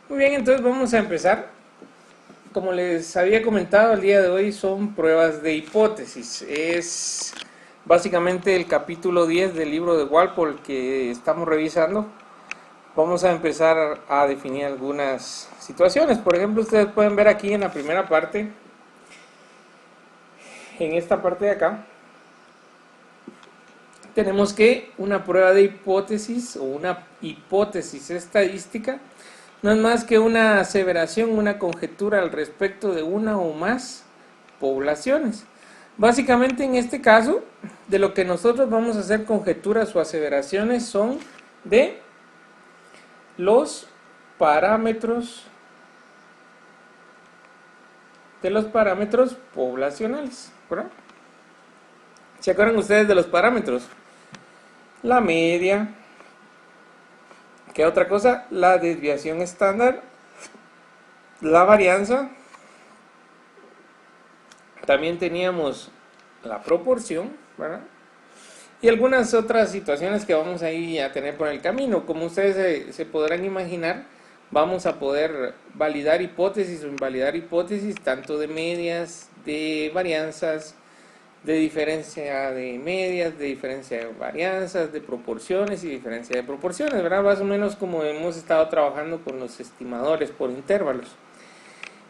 Muy bien, entonces vamos a empezar. Como les había comentado, el día de hoy son pruebas de hipótesis. Es básicamente el capítulo 10 del libro de Walpole que estamos revisando. Vamos a empezar a definir algunas situaciones. Por ejemplo, ustedes pueden ver aquí en la primera parte, en esta parte de acá, tenemos que una prueba de hipótesis o una hipótesis estadística no es más que una aseveración, una conjetura al respecto de una o más poblaciones. Básicamente en este caso, de lo que nosotros vamos a hacer conjeturas o aseveraciones son de los parámetros poblacionales, ¿verdad? ¿Se acuerdan ustedes de los parámetros? La media, ¿qué otra cosa? La desviación estándar, la varianza, también teníamos la proporción, ¿verdad? Y algunas otras situaciones que vamos a ir a tener por el camino. Como ustedes se podrán imaginar, vamos a poder validar hipótesis o invalidar hipótesis tanto de medias, de varianzas, de diferencia de medias, de diferencia de varianzas, de proporciones y diferencia de proporciones, ¿verdad? Más o menos como hemos estado trabajando con los estimadores por intervalos.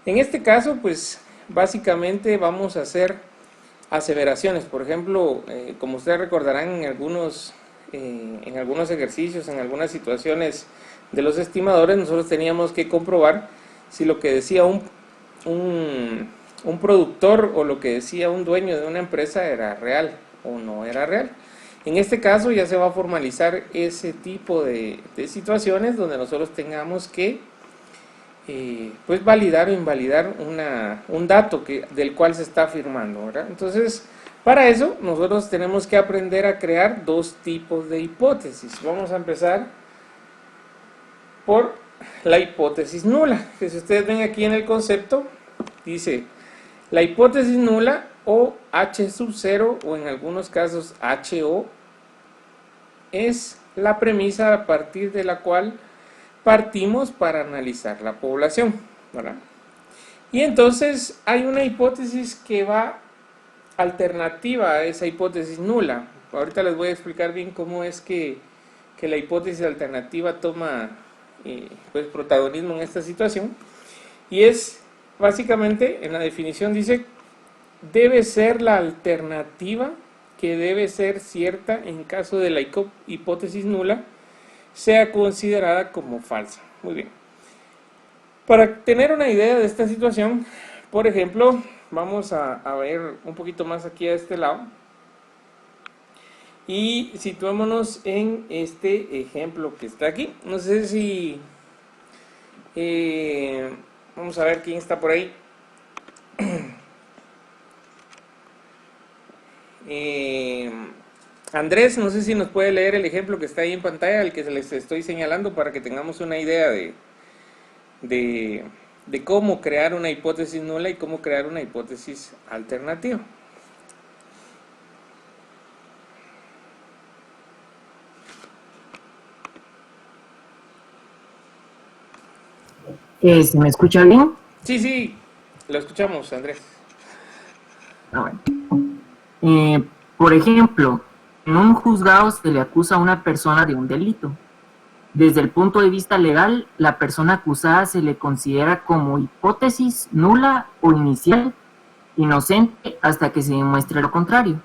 En este caso, pues básicamente vamos a hacer aseveraciones. Por ejemplo, como ustedes recordarán en algunos ejercicios, en algunas situaciones de los estimadores, nosotros teníamos que comprobar si lo que decía un productor o lo que decía un dueño de una empresa era real o no era real. En este caso ya se va a formalizar ese tipo de situaciones donde nosotros tengamos que pues validar o invalidar un dato del cual se está afirmando, ¿verdad? Entonces, para eso nosotros tenemos que aprender a crear dos tipos de hipótesis. Vamos a empezar por la hipótesis nula, que si ustedes ven aquí en el concepto, dice la hipótesis nula o H sub 0 o en algunos casos HO es la premisa a partir de la cual partimos para analizar la población, ¿verdad? Y entonces hay una hipótesis que va alternativa a esa hipótesis nula. Ahorita les voy a explicar bien cómo es que la hipótesis alternativa toma pues protagonismo en esta situación. Y es básicamente, en la definición dice, debe ser la alternativa que debe ser cierta en caso de la hipótesis nula sea considerada como falsa. Muy bien. Para tener una idea de esta situación, por ejemplo, vamos a ver un poquito más aquí a este lado y situémonos en este ejemplo que está aquí. No sé si eh, vamos a ver quién está por ahí. Eh, Andrés, no sé si nos puede leer el ejemplo que está ahí en pantalla, el que les estoy señalando para que tengamos una idea de, de cómo crear una hipótesis nula y cómo crear una hipótesis alternativa. ¿Se me escucha bien? Sí, sí, lo escuchamos, Andrés. Ah, bueno. Por ejemplo, en un juzgado se le acusa a una persona de un delito. Desde el punto de vista legal, la persona acusada se le considera como hipótesis nula o inicial, inocente hasta que se demuestre lo contrario.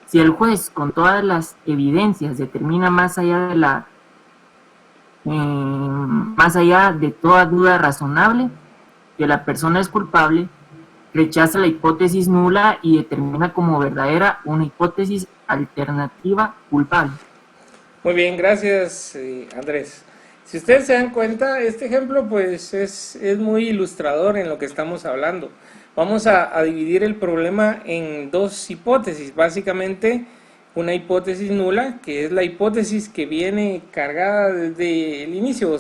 Si el juez, con todas las evidencias, determina más allá de toda duda razonable que la persona es culpable, rechaza la hipótesis nula y determina como verdadera una hipótesis alternativa culpable. Muy bien, gracias, Andrés. Si ustedes se dan cuenta, este ejemplo pues es muy ilustrador en lo que estamos hablando. Vamos a dividir el problema en dos hipótesis. Básicamente, una hipótesis nula, que es la hipótesis que viene cargada desde el inicio,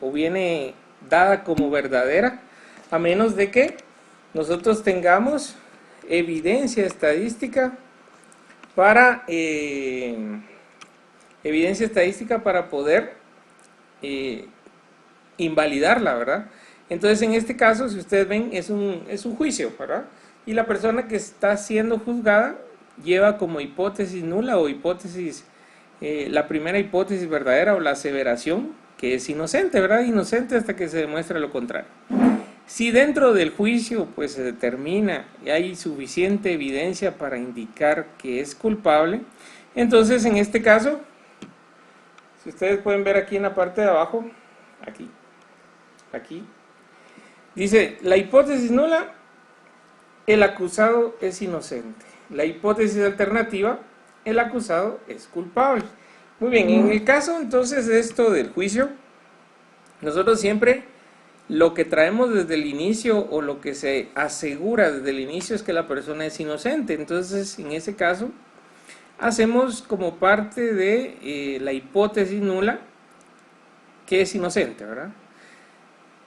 o viene dada como verdadera, a menos de que nosotros tengamos evidencia estadística para evidencia estadística para poder eh, invalidarla, ¿verdad? Entonces, en este caso, si ustedes ven, es un juicio, ¿verdad? Y la persona que está siendo juzgada lleva como hipótesis nula o hipótesis, la primera hipótesis verdadera o la aseveración, que es inocente, ¿verdad? Inocente hasta que se demuestre lo contrario. Si dentro del juicio pues se determina y hay suficiente evidencia para indicar que es culpable, entonces en este caso, si ustedes pueden ver aquí en la parte de abajo, aquí, dice, la hipótesis nula, el acusado es inocente. La hipótesis alternativa, el acusado es culpable. Muy bien, en el caso entonces de esto del juicio, nosotros siempre lo que traemos desde el inicio o lo que se asegura desde el inicio es que la persona es inocente. Entonces, en ese caso, hacemos como parte de la hipótesis nula que es inocente, ¿verdad?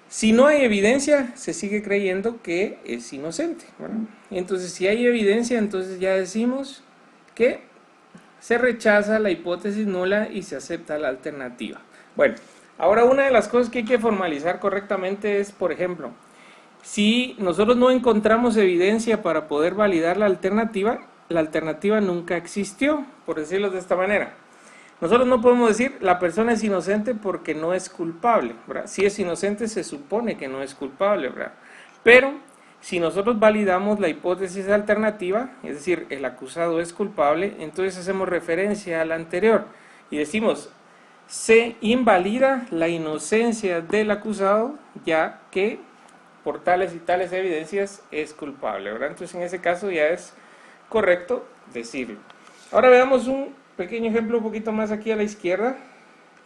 Si no hay evidencia, se sigue creyendo que es inocente, ¿verdad? Entonces, si hay evidencia, entonces ya decimos que se rechaza la hipótesis nula y se acepta la alternativa. Bueno, ahora una de las cosas que hay que formalizar correctamente es, por ejemplo, si nosotros no encontramos evidencia para poder validar la alternativa nunca existió, por decirlo de esta manera. Nosotros no podemos decir la persona es inocente porque no es culpable, ¿verdad? Si es inocente se supone que no es culpable, ¿verdad? Pero si nosotros validamos la hipótesis alternativa, es decir, el acusado es culpable, entonces hacemos referencia a la anterior y decimos, se invalida la inocencia del acusado ya que por tales y tales evidencias es culpable, ¿verdad? Entonces en ese caso ya es correcto decirlo. Ahora veamos un pequeño ejemplo un poquito más aquí a la izquierda,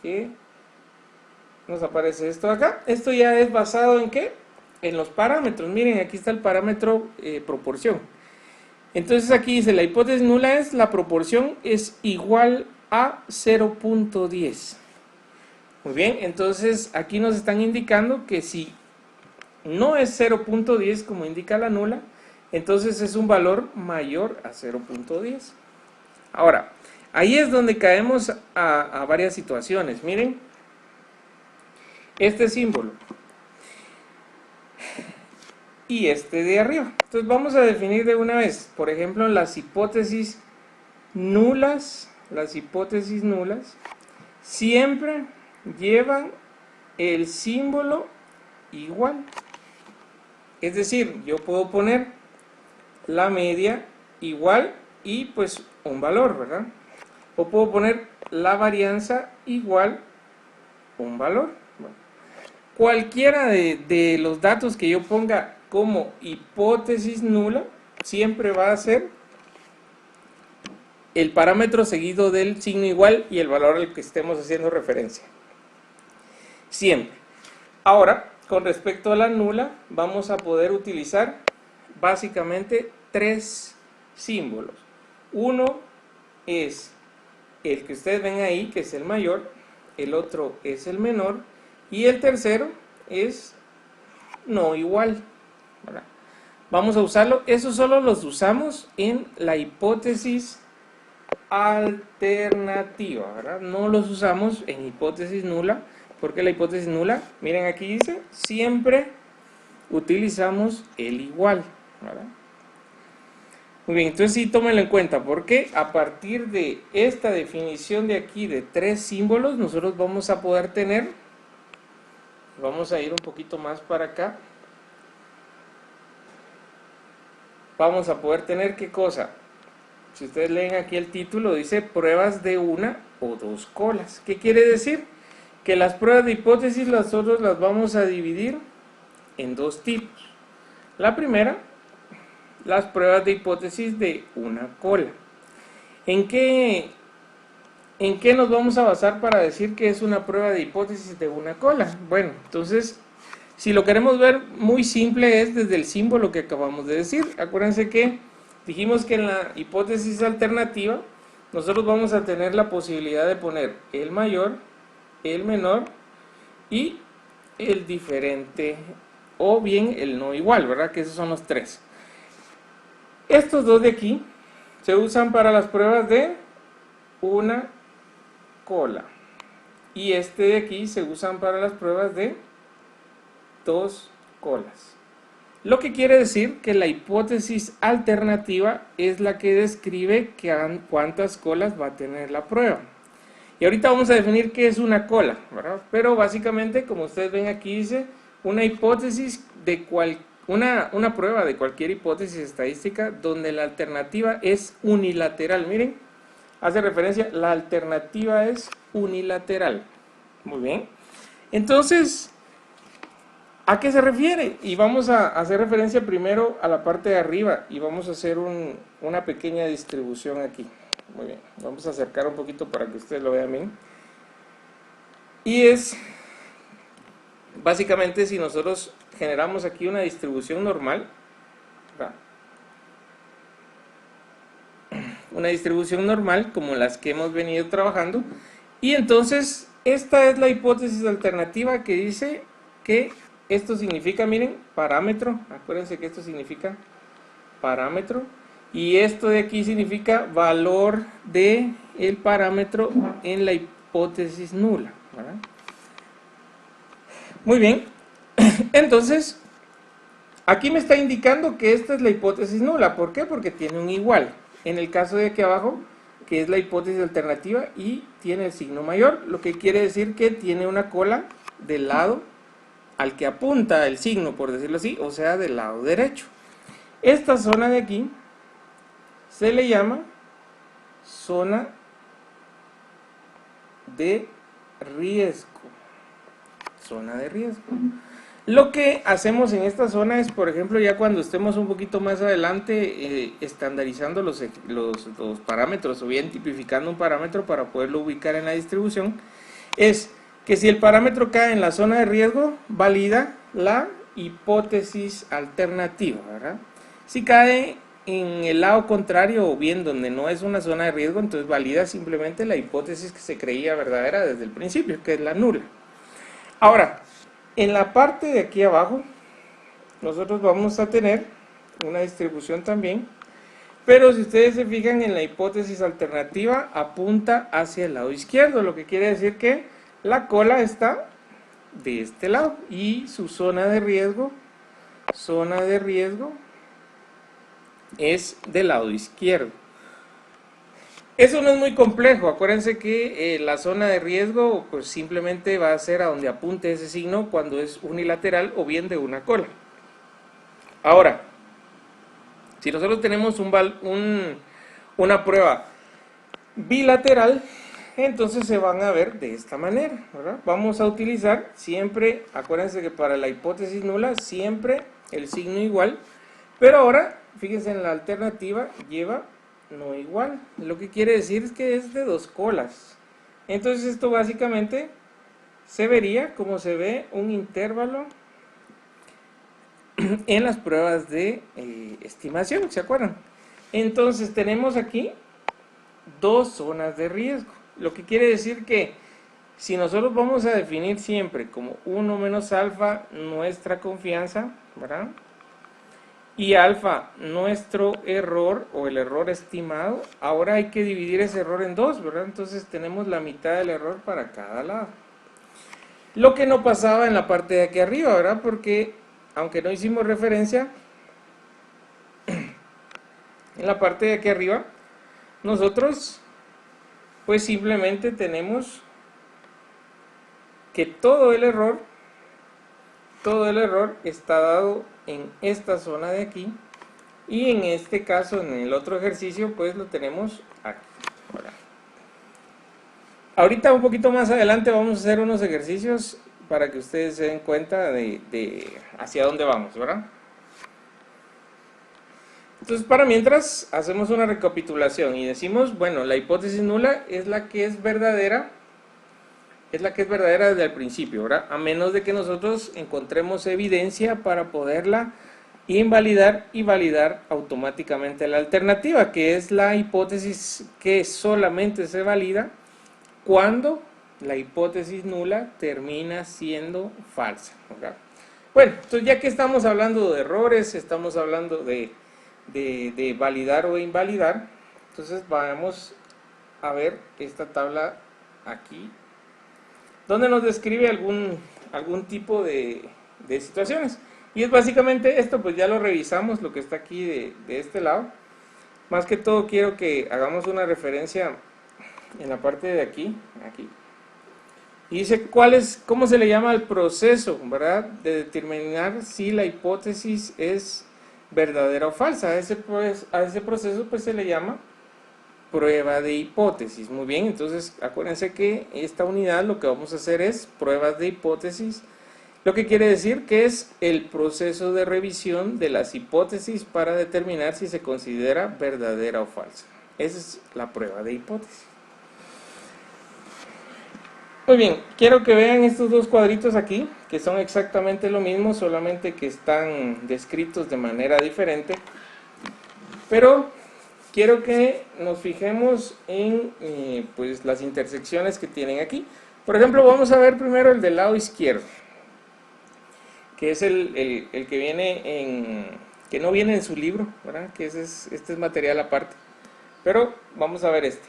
que nos aparece esto de acá. Esto ya es basado en ¿qué? En los parámetros. Miren, aquí está el parámetro proporción. Entonces aquí dice, la hipótesis nula es la proporción es igual a 0.10. Muy bien, entonces aquí nos están indicando que si no es 0.10 como indica la nula, entonces es un valor mayor a 0.10. Ahora, ahí es donde caemos a varias situaciones. Miren, este símbolo y este de arriba. Entonces vamos a definir de una vez, por ejemplo, las hipótesis nulas siempre llevan el símbolo igual. Es decir, yo puedo poner la media igual y pues un valor, ¿verdad? O puedo poner la varianza igual un valor. Bueno, cualquiera de los datos que yo ponga como hipótesis nula siempre va a ser el parámetro seguido del signo igual y el valor al que estemos haciendo referencia. Siempre. Ahora, con respecto a la nula, vamos a poder utilizar básicamente tres símbolos. Uno es el que ustedes ven ahí, que es el mayor, el otro es el menor y el tercero es no igual, ¿verdad? Vamos a usarlo, eso solo los usamos en la hipótesis alternativa, ¿verdad? No los usamos en hipótesis nula, porque la hipótesis nula, miren aquí dice, siempre utilizamos el igual, ¿verdad? Muy bien, entonces sí tómenlo en cuenta, porque a partir de esta definición de aquí de tres símbolos, nosotros vamos a poder tener, vamos a ir un poquito más para acá, vamos a poder tener ¿qué cosa? Si ustedes leen aquí el título, dice pruebas de una o dos colas. ¿Qué quiere decir? Que las pruebas de hipótesis nosotros las vamos a dividir en dos tipos. La primera, las pruebas de hipótesis de una cola. ¿En qué nos vamos a basar para decir que es una prueba de hipótesis de una cola? Bueno, entonces, si lo queremos ver muy simple es desde el símbolo que acabamos de decir. Acuérdense que dijimos que en la hipótesis alternativa nosotros vamos a tener la posibilidad de poner el mayor, el menor y el diferente o bien el no igual, ¿verdad? Que esos son los tres. Estos dos de aquí se usan para las pruebas de una cola y este de aquí se usan para las pruebas de 2 colas. Lo que quiere decir que la hipótesis alternativa es la que describe cuántas colas va a tener la prueba. Y ahorita vamos a definir qué es una cola, ¿verdad? Pero básicamente, como ustedes ven aquí, dice una hipótesis de una prueba de cualquier hipótesis estadística donde la alternativa es unilateral. Miren, hace referencia, la alternativa es unilateral. Muy bien. Entonces, ¿a qué se refiere? Y vamos a hacer referencia primero a la parte de arriba y vamos a hacer una pequeña distribución aquí. Muy bien, vamos a acercar un poquito para que ustedes lo vean bien. Y es, básicamente, si nosotros generamos aquí una distribución normal, ¿verdad? Una distribución normal como las que hemos venido trabajando, y entonces esta es la hipótesis alternativa que dice que esto significa, miren, parámetro, acuérdense que esto significa parámetro, y esto de aquí significa valor de el parámetro en la hipótesis nula, ¿verdad? Muy bien, entonces aquí me está indicando que esta es la hipótesis nula. ¿Por qué? Porque tiene un igual. En el caso de aquí abajo, que es la hipótesis alternativa, y tiene el signo mayor, lo que quiere decir que tiene una cola del lado al que apunta el signo, por decirlo así, o sea, del lado derecho. Esta zona de aquí se le llama zona de riesgo. Zona de riesgo. Lo que hacemos en esta zona es, por ejemplo, ya cuando estemos un poquito más adelante estandarizando los parámetros o bien tipificando un parámetro para poderlo ubicar en la distribución, es que si el parámetro cae en la zona de riesgo, valida la hipótesis alternativa, ¿verdad? Si cae en el lado contrario o bien donde no es una zona de riesgo, entonces valida simplemente la hipótesis que se creía verdadera desde el principio, que es la nula. Ahora, en la parte de aquí abajo, nosotros vamos a tener una distribución también, pero si ustedes se fijan en la hipótesis alternativa, apunta hacia el lado izquierdo, lo que quiere decir que la cola está de este lado y su zona de riesgo es del lado izquierdo. Eso no es muy complejo, acuérdense que la zona de riesgo pues simplemente va a ser a donde apunte ese signo cuando es unilateral o bien de una cola. Ahora, si nosotros tenemos una prueba bilateral, entonces se van a ver de esta manera, ¿verdad? Vamos a utilizar siempre, acuérdense que para la hipótesis nula siempre el signo igual, pero ahora, fíjense en la alternativa, lleva no igual, lo que quiere decir es que es de 2 colas. Entonces esto básicamente se vería como se ve un intervalo en las pruebas de estimación, ¿se acuerdan? Entonces tenemos aquí 2 zonas de riesgo, lo que quiere decir que si nosotros vamos a definir siempre como 1 menos alfa nuestra confianza, ¿verdad? Y alfa nuestro error o el error estimado, ahora hay que dividir ese error en 2, ¿verdad? Entonces tenemos la mitad del error para cada lado. Lo que no pasaba en la parte de aquí arriba, ¿verdad? Porque aunque no hicimos referencia, en la parte de aquí arriba, nosotros pues simplemente tenemos que todo el error está dado en esta zona de aquí, y en este caso, en el otro ejercicio, pues lo tenemos aquí. Ahorita un poquito más adelante vamos a hacer unos ejercicios para que ustedes se den cuenta de hacia dónde vamos, ¿verdad? Entonces, para mientras, hacemos una recapitulación y decimos, bueno, la hipótesis nula es la que es verdadera, desde el principio, ¿verdad? A menos de que nosotros encontremos evidencia para poderla invalidar y validar automáticamente la alternativa, que es la hipótesis que solamente se valida cuando la hipótesis nula termina siendo falsa, ¿verdad? Bueno, entonces ya que estamos hablando de errores, estamos hablando de validar o invalidar, entonces vamos a ver esta tabla aquí, donde nos describe algún tipo de de situaciones. Y es básicamente esto, pues ya lo revisamos, lo que está aquí de este lado. Más que todo quiero que hagamos una referencia en la parte de aquí. Y dice cómo se le llama al proceso, ¿verdad? De determinar si la hipótesis es verdadera o falsa. A ese proceso pues se le llama prueba de hipótesis. Muy bien, entonces acuérdense que esta unidad lo que vamos a hacer es pruebas de hipótesis, lo que quiere decir que es el proceso de revisión de las hipótesis para determinar si se considera verdadera o falsa. Esa es la prueba de hipótesis. Muy bien, quiero que vean estos dos cuadritos aquí, que son exactamente lo mismo, solamente que están descritos de manera diferente, pero quiero que nos fijemos en pues las intersecciones que tienen aquí. Por ejemplo, vamos a ver primero el del lado izquierdo, que es el que viene que no viene en su libro, ¿verdad? Que este es material aparte, pero vamos a ver este.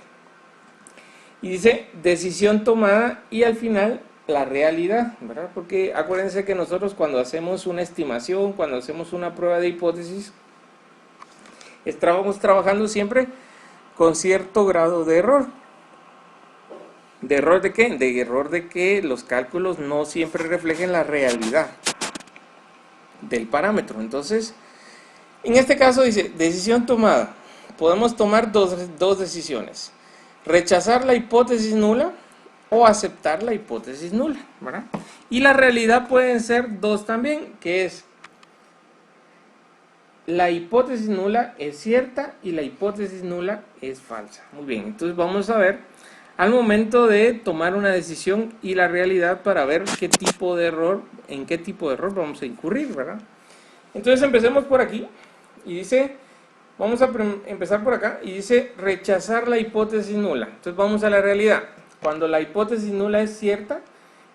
Y dice decisión tomada y al final la realidad, ¿verdad? Porque acuérdense que nosotros cuando hacemos una estimación, cuando hacemos una prueba de hipótesis, estamos trabajando siempre con cierto grado de error. ¿De error de qué? De error de que los cálculos no siempre reflejen la realidad del parámetro. Entonces, en este caso dice decisión tomada. Podemos tomar dos decisiones. Rechazar la hipótesis nula o aceptar la hipótesis nula, ¿verdad? Y la realidad pueden ser dos también, que es la hipótesis nula es cierta y la hipótesis nula es falsa. Muy bien, entonces vamos a ver al momento de tomar una decisión y la realidad para ver qué tipo de error, en qué tipo de error vamos a incurrir, ¿verdad? Entonces empecemos por aquí y dice, vamos a empezar por acá y dice rechazar la hipótesis nula. Entonces vamos a la realidad. Cuando la hipótesis nula es cierta,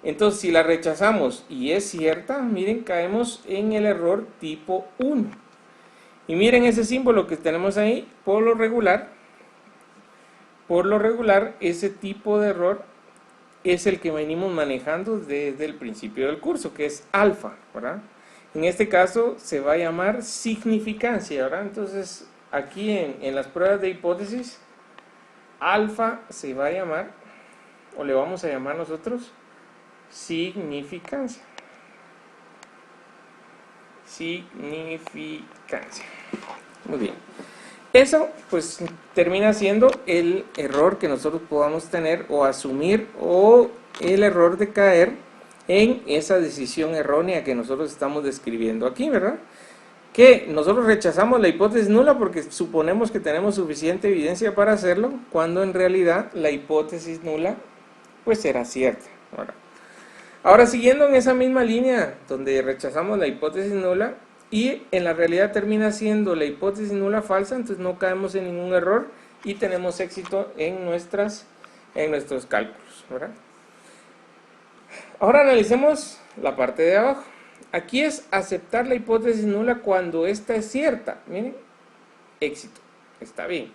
entonces si la rechazamos y es cierta, miren, caemos en el error tipo 1. Y miren ese símbolo que tenemos ahí, por lo regular, ese tipo de error es el que venimos manejando desde el principio del curso, que es alfa, ¿verdad? En este caso se va a llamar significancia, ¿verdad? Entonces, aquí en las pruebas de hipótesis, alfa se va a llamar, o le vamos a llamar nosotros, significancia. Significancia. Muy bien. Eso pues termina siendo el error que nosotros podamos tener o asumir, o el error de caer en esa decisión errónea que nosotros estamos describiendo aquí, ¿verdad? Que nosotros rechazamos la hipótesis nula porque suponemos que tenemos suficiente evidencia para hacerlo, cuando en realidad la hipótesis nula pues será cierta, ¿verdad? Ahora, siguiendo en esa misma línea donde rechazamos la hipótesis nula y en la realidad termina siendo la hipótesis nula falsa, entonces no caemos en ningún error y tenemos éxito en nuestros cálculos, ¿verdad? Ahora analicemos la parte de abajo. Aquí es aceptar la hipótesis nula cuando esta es cierta. Miren, éxito, está bien.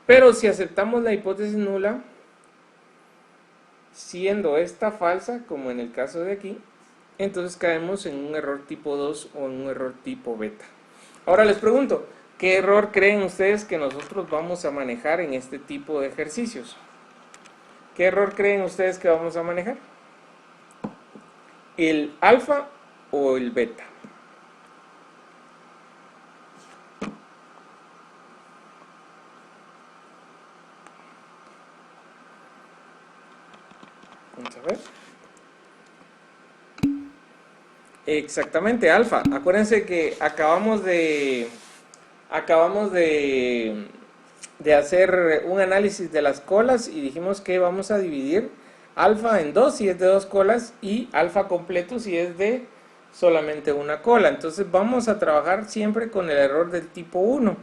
Pero si aceptamos la hipótesis nula siendo esta falsa, como en el caso de aquí, entonces caemos en un error tipo 2 o en un error tipo beta. Ahora les pregunto, ¿qué error creen ustedes que nosotros vamos a manejar en este tipo de ejercicios? ¿Qué error creen ustedes que vamos a manejar? ¿El alfa o el beta? Vamos a ver. Exactamente, alfa. Acuérdense que acabamos de hacer un análisis de las colas y dijimos que vamos a dividir alfa en dos si es de dos colas y alfa completo si es de solamente una cola. Entonces vamos a trabajar siempre con el error del tipo 1.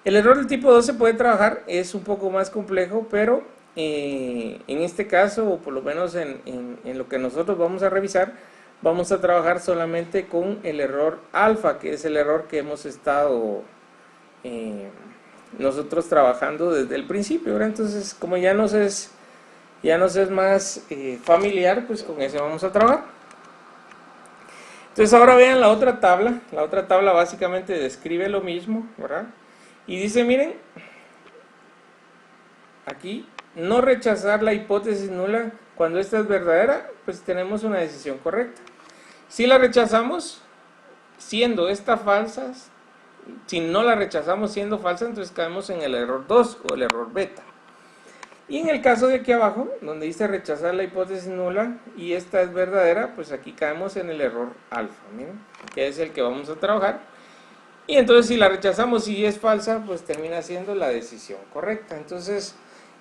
El error del tipo 2 se puede trabajar, es un poco más complejo, pero en este caso, o por lo menos en lo que nosotros vamos a revisar, vamos a trabajar solamente con el error alfa, que es el error que hemos estado nosotros trabajando desde el principio, ¿verdad? Entonces, como ya nos es más familiar, pues con ese vamos a trabajar. Entonces ahora vean la otra tabla. La otra tabla básicamente describe lo mismo, ¿verdad? Y dice, miren, aquí, no rechazar la hipótesis nula cuando esta es verdadera, pues tenemos una decisión correcta. Si la rechazamos siendo esta falsa, si no la rechazamos siendo falsa, entonces caemos en el error 2 o el error beta. Y en el caso de aquí abajo, donde dice rechazar la hipótesis nula y esta es verdadera, pues aquí caemos en el error alfa, miren, que es el que vamos a trabajar. Y entonces si la rechazamos y es falsa, pues termina siendo la decisión correcta. Entonces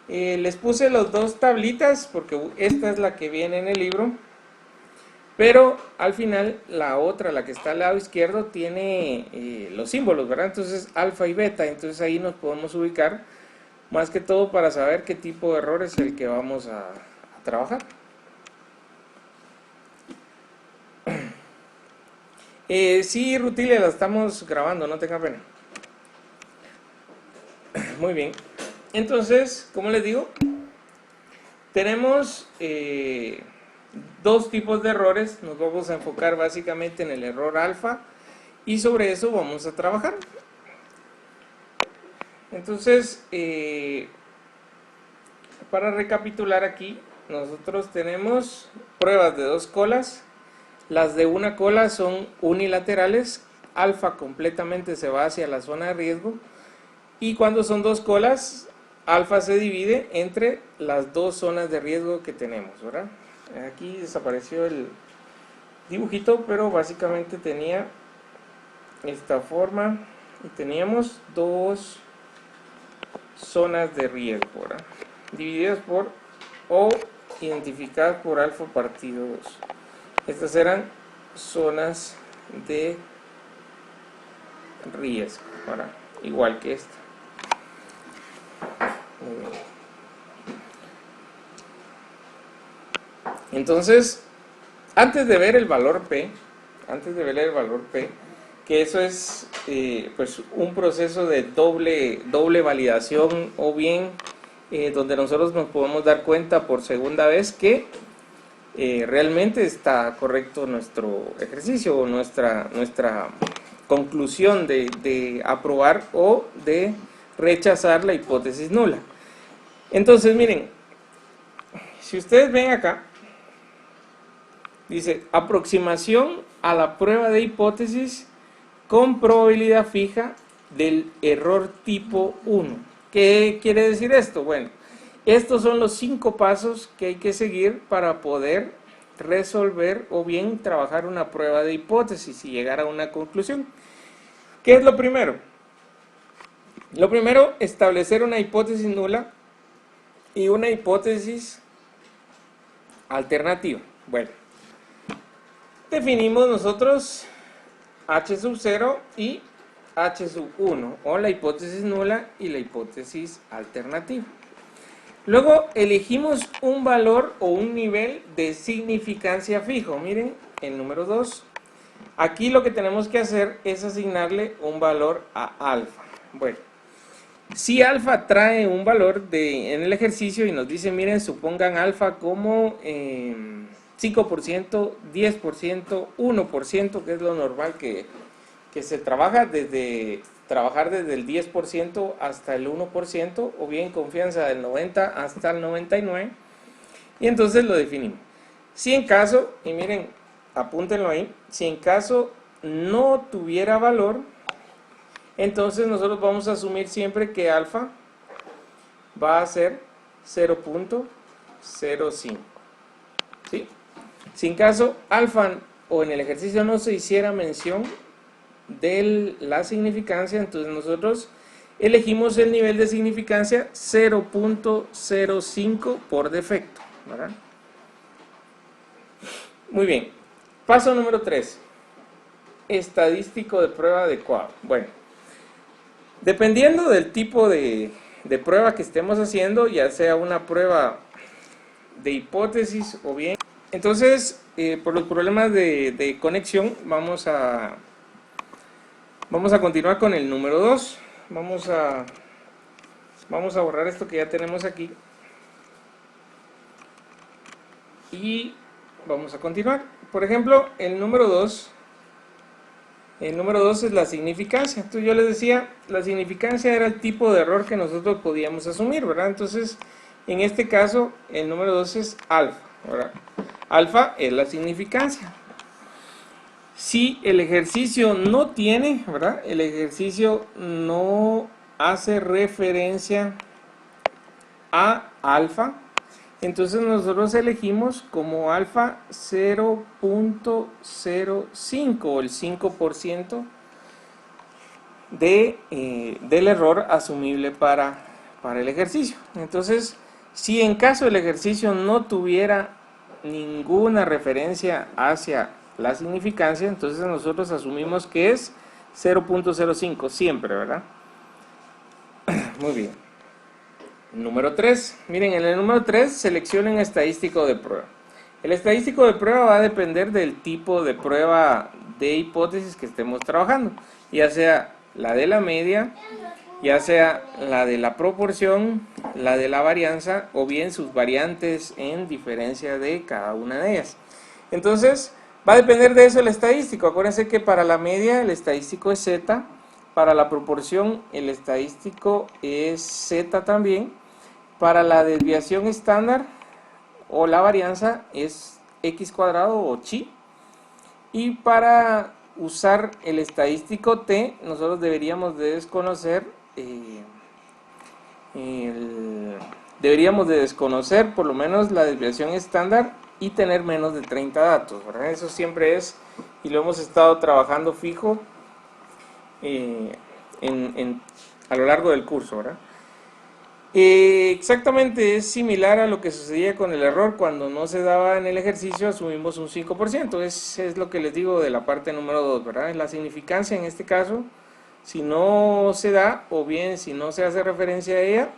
les puse las dos tablitas porque esta es la que viene en el libro. Pero al final la otra, la que está al lado izquierdo, tiene los símbolos, ¿verdad? Entonces alfa y beta, entonces ahí nos podemos ubicar más que todo para saber qué tipo de error es el que vamos a trabajar. Sí, Rutilia, la estamos grabando, no tenga pena. Muy bien. Entonces, como les digo, tenemos dos tipos de errores. Nos vamos a enfocar básicamente en el error alfa y sobre eso vamos a trabajar. Entonces, para recapitular aquí, nosotros tenemos pruebas de dos colas. Las de una cola son unilaterales, alfa completamente se va hacia la zona de riesgo, y cuando son dos colas, alfa se divide entre las dos zonas de riesgo que tenemos, ¿verdad? Aquí desapareció el dibujito, pero básicamente tenía esta forma y teníamos dos zonas de riesgo, ¿verdad? Divididas por o identificadas por alfa partido 2. Estas eran zonas de riesgo, ¿verdad? Igual que esta. Muy bien. Entonces, antes de ver el valor P, que eso es pues un proceso de doble validación, o bien donde nosotros nos podemos dar cuenta por segunda vez que realmente está correcto nuestro ejercicio o nuestra conclusión de aprobar o de rechazar la hipótesis nula. Entonces, miren, si ustedes ven acá, dice aproximación a la prueba de hipótesis con probabilidad fija del error tipo 1. ¿Qué quiere decir esto? Bueno, estos son los 5 pasos que hay que seguir para poder resolver o bien trabajar una prueba de hipótesis y llegar a una conclusión. ¿Qué es lo primero? Lo primero, establecer una hipótesis nula y una hipótesis alternativa. Bueno, definimos nosotros H sub 0 y H sub 1, o la hipótesis nula y la hipótesis alternativa. Luego elegimos un valor o un nivel de significancia fijo. Miren, el número 2. Aquí lo que tenemos que hacer es asignarle un valor a alfa. Bueno, si alfa trae un valor en el ejercicio y nos dice, miren, supongan alfa como 5%, 10%, 1%, que es lo normal que se trabaja desde el 10% hasta el 1%, o bien confianza del 90 hasta el 99%, y entonces lo definimos. Si en caso, y miren, apúntenlo ahí, si en caso no tuviera valor, entonces nosotros vamos a asumir siempre que alfa va a ser 0.05. ¿Sí? Si en caso alfa o en el ejercicio no se hiciera mención de la significancia, entonces nosotros elegimos el nivel de significancia 0.05 por defecto, ¿verdad? Muy bien, paso número 3, estadístico de prueba adecuado. Bueno, dependiendo del tipo de prueba que estemos haciendo, ya sea una prueba de hipótesis o bien, entonces por los problemas de conexión vamos a continuar con el número 2. Vamos a borrar esto que ya tenemos aquí y vamos a continuar. Por ejemplo, el número 2 El número 2 es la significancia. Entonces yo les decía, la significancia era el tipo de error que nosotros podíamos asumir, ¿verdad? Entonces, en este caso, el número 2 es alfa, ¿verdad? Alfa es la significancia. Si el ejercicio no tiene, ¿verdad? El ejercicio no hace referencia a alfa, entonces nosotros elegimos como alfa 0.05 o el 5% del error asumible para el ejercicio. Entonces, si en caso el ejercicio no tuviera ninguna referencia hacia la significancia, entonces nosotros asumimos que es 0.05 siempre, ¿verdad? Muy bien. Número 3. Miren, en el número 3 seleccionen estadístico de prueba. El estadístico de prueba va a depender del tipo de prueba de hipótesis que estemos trabajando, ya sea la de la media, ya sea la de la proporción, la de la varianza o bien sus variantes en diferencia de cada una de ellas. Entonces, va a depender de eso el estadístico. Acuérdense que para la media el estadístico es Z, para la proporción el estadístico es Z también, para la desviación estándar o la varianza es X cuadrado o chi, y para usar el estadístico T nosotros deberíamos de desconocer por lo menos la desviación estándar y tener menos de 30 datos, ¿verdad? Eso siempre es, y lo hemos estado trabajando fijo a lo largo del curso, ¿verdad? Exactamente es similar a lo que sucedía con el error cuando no se daba en el ejercicio, asumimos un 5%, es lo que les digo de la parte número 2, ¿verdad? La significancia en este caso, si no se da o bien si no se hace referencia a ella,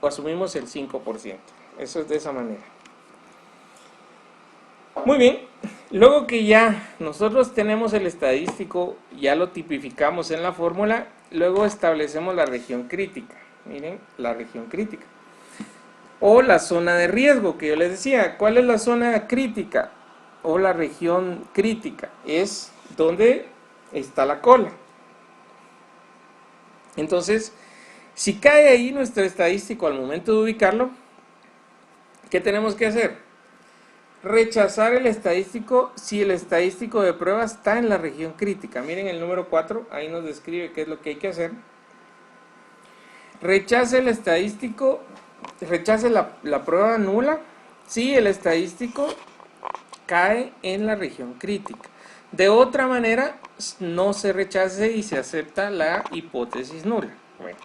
asumimos el 5%, eso es de esa manera. Muy bien, luego que ya nosotros tenemos el estadístico, ya lo tipificamos en la fórmula, luego establecemos la región crítica. Miren, la región crítica. O la zona de riesgo, que yo les decía. ¿Cuál es la zona crítica? O la región crítica. Es donde está la cola. Entonces, si cae ahí nuestro estadístico al momento de ubicarlo, ¿qué tenemos que hacer? Rechazar el estadístico si el estadístico de prueba está en la región crítica. Miren el número 4, ahí nos describe qué es lo que hay que hacer. Rechace el estadístico, rechace la prueba nula si el estadístico cae en la región crítica. De otra manera, no se rechace y se acepta la hipótesis nula. Bueno,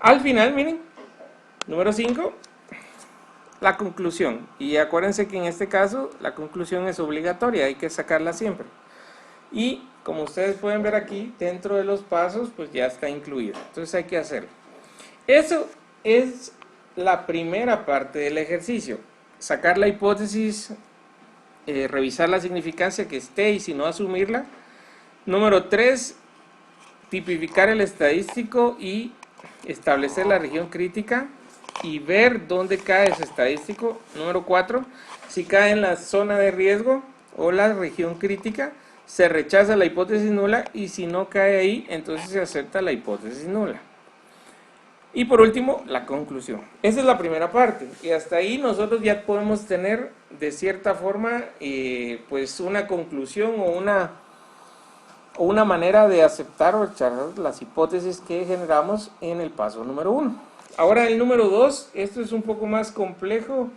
al final, miren, número 5, la conclusión. Y acuérdense que en este caso la conclusión es obligatoria, hay que sacarla siempre. Y como ustedes pueden ver aquí, dentro de los pasos, pues ya está incluido. Entonces hay que hacerlo. Eso es la primera parte del ejercicio. Sacar la hipótesis, revisar la significancia que esté y si no asumirla. Número 3, tipificar el estadístico y establecer la región crítica y ver dónde cae ese estadístico. Número 4, si cae en la zona de riesgo o la región crítica, se rechaza la hipótesis nula y si no cae ahí, entonces se acepta la hipótesis nula. Y por último, la conclusión. Esa es la primera parte. Y hasta ahí nosotros ya podemos tener de cierta forma pues una conclusión o una manera de aceptar o rechazar las hipótesis que generamos en el paso número 1. Ahora el número 2, esto es un poco más complejo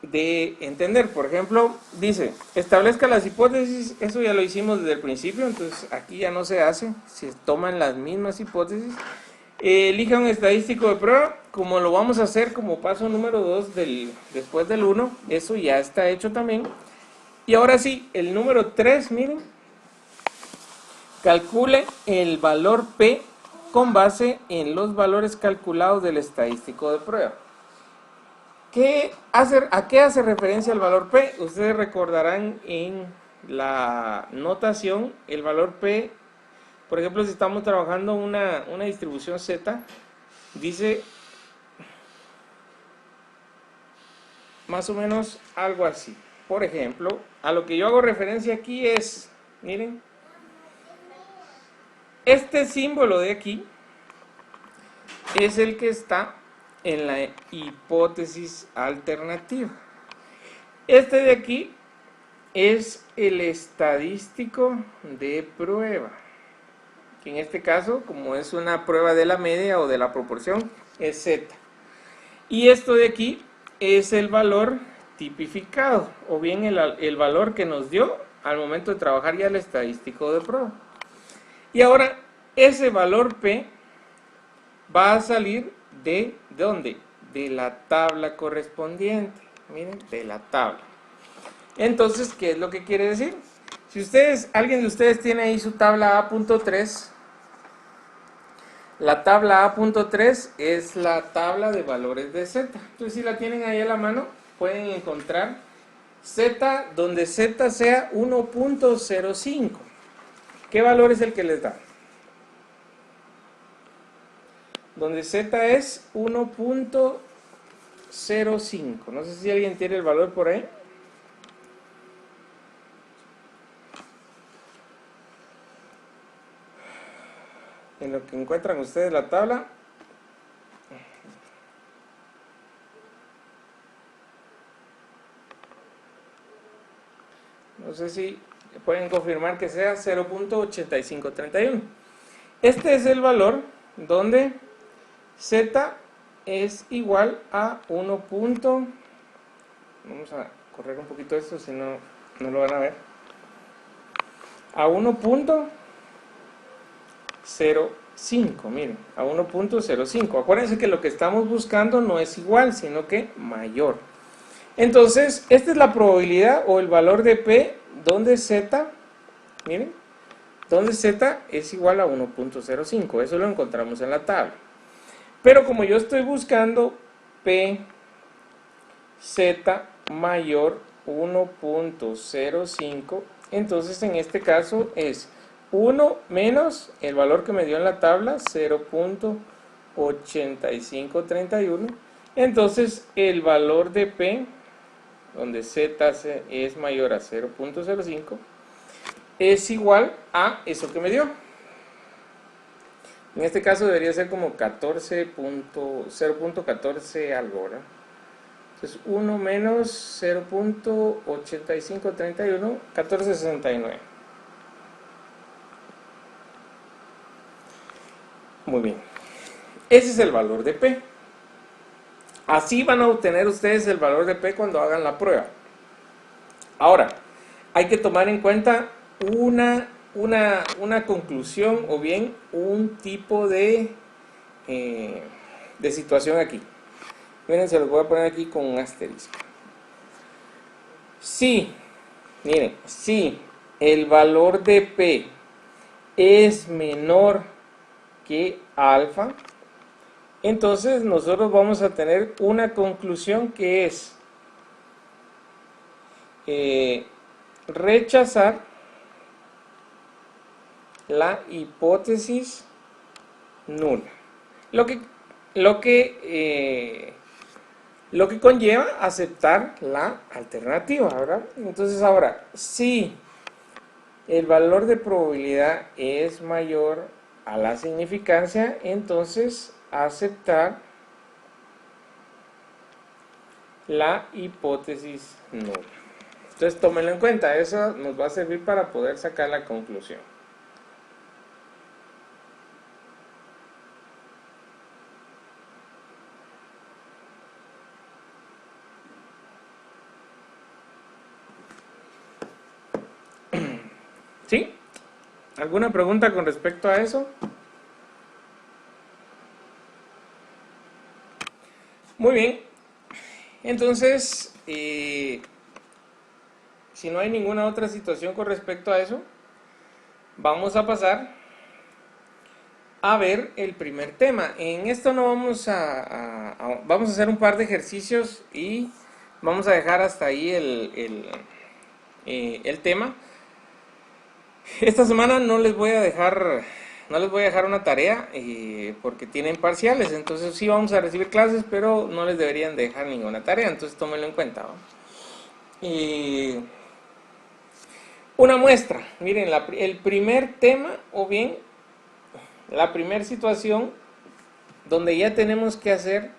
de entender. Por ejemplo, dice, establezca las hipótesis. Eso ya lo hicimos desde el principio, entonces aquí ya no se hace, se toman las mismas hipótesis. Elija un estadístico de prueba, como lo vamos a hacer como paso número 2 después del 1, eso ya está hecho también. Y ahora sí, el número 3, miren, calcule el valor P con base en los valores calculados del estadístico de prueba. ¿A qué hace referencia el valor P? Ustedes recordarán en la notación, el valor P. Por ejemplo, si estamos trabajando una distribución Z, dice más o menos algo así. Por ejemplo, a lo que yo hago referencia aquí es, miren, este símbolo de aquí es el que está en la hipótesis alternativa. Este de aquí es el estadístico de prueba, que en este caso, como es una prueba de la media o de la proporción, es Z. Y esto de aquí es el valor tipificado, o bien el valor que nos dio al momento de trabajar ya el estadístico de prueba. Y ahora, ese valor P va a salir ¿de dónde? De la tabla correspondiente. Miren, de la tabla. Entonces, ¿qué es lo que quiere decir? Si alguien de ustedes tiene ahí su tabla A.3, la tabla A.3 es la tabla de valores de Z. Entonces, si la tienen ahí a la mano, pueden encontrar Z donde Z sea 1.05. ¿Qué valor es el que les da? Donde Z es 1.05. No sé si alguien tiene el valor por ahí. En lo que encuentran ustedes la tabla. No sé si pueden confirmar que sea 0.8531. Este es el valor donde Z es igual a 1. Vamos a correr un poquito esto, si no, no lo van a ver. A 1.05, miren, a 1.05. Acuérdense que lo que estamos buscando no es igual, sino que mayor. Entonces, esta es la probabilidad o el valor de P donde Z, miren, donde Z es igual a 1.05. Eso lo encontramos en la tabla. Pero como yo estoy buscando P, Z mayor 1.05, entonces en este caso es 1 menos el valor que me dio en la tabla, 0.8531. Entonces el valor de P, donde Z es mayor a 0.05, es igual a eso que me dio. En este caso debería ser como 0.14 algo, ¿verdad? Entonces 1 menos 0.8531, 1469. Muy bien. Ese es el valor de P. Así van a obtener ustedes el valor de P cuando hagan la prueba. Ahora, hay que tomar en cuenta una conclusión o bien un tipo de situación aquí. Miren, se los voy a poner aquí con un asterisco. Si, miren, si el valor de P es menor que alfa, entonces nosotros vamos a tener una conclusión que es rechazar la hipótesis nula. Lo que conlleva aceptar la alternativa, ¿verdad? Entonces ahora, si el valor de probabilidad es mayor a la significancia, entonces aceptar la hipótesis nula. Entonces tómenlo en cuenta, eso nos va a servir para poder sacar la conclusión. ¿Sí? ¿Alguna pregunta con respecto a eso? Muy bien. Entonces, si no hay ninguna otra situación con respecto a eso, vamos a pasar a ver el primer tema. En esto no vamos vamos a hacer un par de ejercicios y vamos a dejar hasta ahí el tema. Esta semana no les voy a dejar una tarea porque tienen parciales, entonces sí vamos a recibir clases, pero no les deberían dejar ninguna tarea, entonces tómenlo en cuenta, ¿no? Una muestra, miren, el primer tema, o bien la primera situación donde ya tenemos que hacer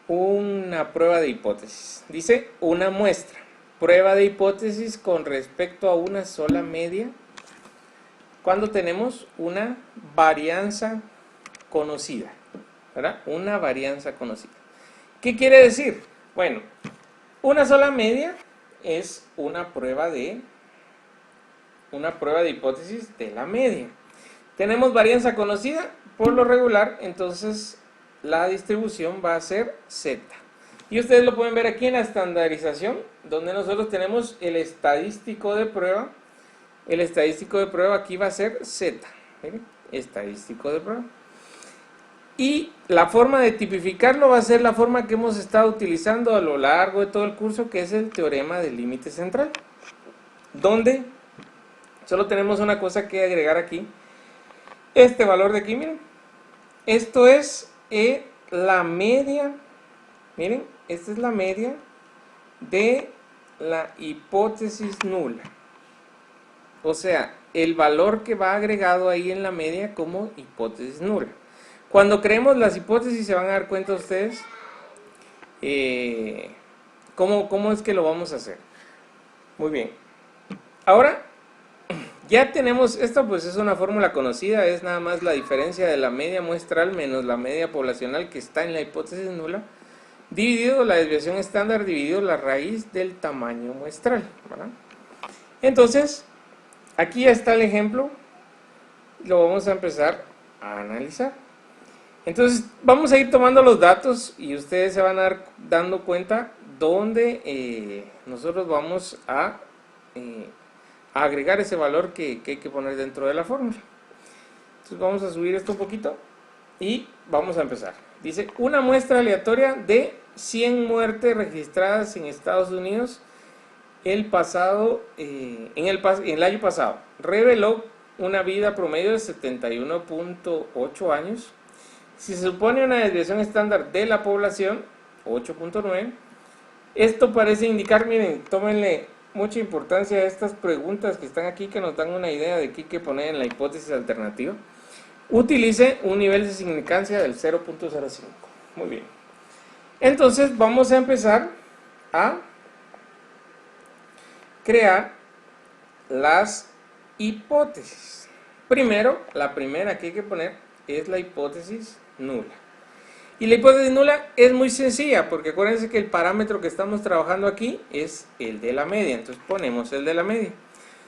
una prueba de hipótesis. Dice una muestra. Prueba de hipótesis con respecto a una sola media cuando tenemos una varianza conocida, ¿verdad? Una varianza conocida. ¿Qué quiere decir? Bueno, una sola media es una prueba de hipótesis de la media. Tenemos varianza conocida, por lo regular, entonces la distribución va a ser Z. Y ustedes lo pueden ver aquí en la estandarización, donde nosotros tenemos el estadístico de prueba. El estadístico de prueba aquí va a ser Z. ¿Miren? Estadístico de prueba. Y la forma de tipificarlo va a ser la forma que hemos estado utilizando a lo largo de todo el curso, que es el teorema del límite central. Donde solo tenemos una cosa que agregar aquí. Este valor de aquí, miren. Esto es la media. Miren, esta es la media de la hipótesis nula. O sea, el valor que va agregado ahí en la media como hipótesis nula. Cuando creemos las hipótesis se van a dar cuenta ustedes cómo es que lo vamos a hacer. Muy bien. Ahora, ya tenemos, esto pues es una fórmula conocida, es nada más la diferencia de la media muestral menos la media poblacional que está en la hipótesis nula, dividido la desviación estándar, dividido la raíz del tamaño muestral, ¿verdad? Entonces, aquí ya está el ejemplo, lo vamos a empezar a analizar. Entonces, vamos a ir tomando los datos y ustedes se van a dar dando cuenta dónde nosotros vamos a agregar ese valor que hay que poner dentro de la fórmula. Entonces, vamos a subir esto un poquito y vamos a empezar. Dice, una muestra aleatoria de 100 muertes registradas en Estados Unidos en el año pasado reveló una vida promedio de 71.8 años. Si se supone una desviación estándar de la población, 8.9, esto parece indicar, miren, tómenle mucha importancia a estas preguntas que están aquí, que nos dan una idea de qué hay que poner en la hipótesis alternativa. Utilice un nivel de significancia del 0.05. Muy bien. Entonces vamos a empezar a crear las hipótesis. Primero, la primera que hay que poner es la hipótesis nula. Y la hipótesis nula es muy sencilla, porque acuérdense que el parámetro que estamos trabajando aquí es el de la media. Entonces ponemos el de la media.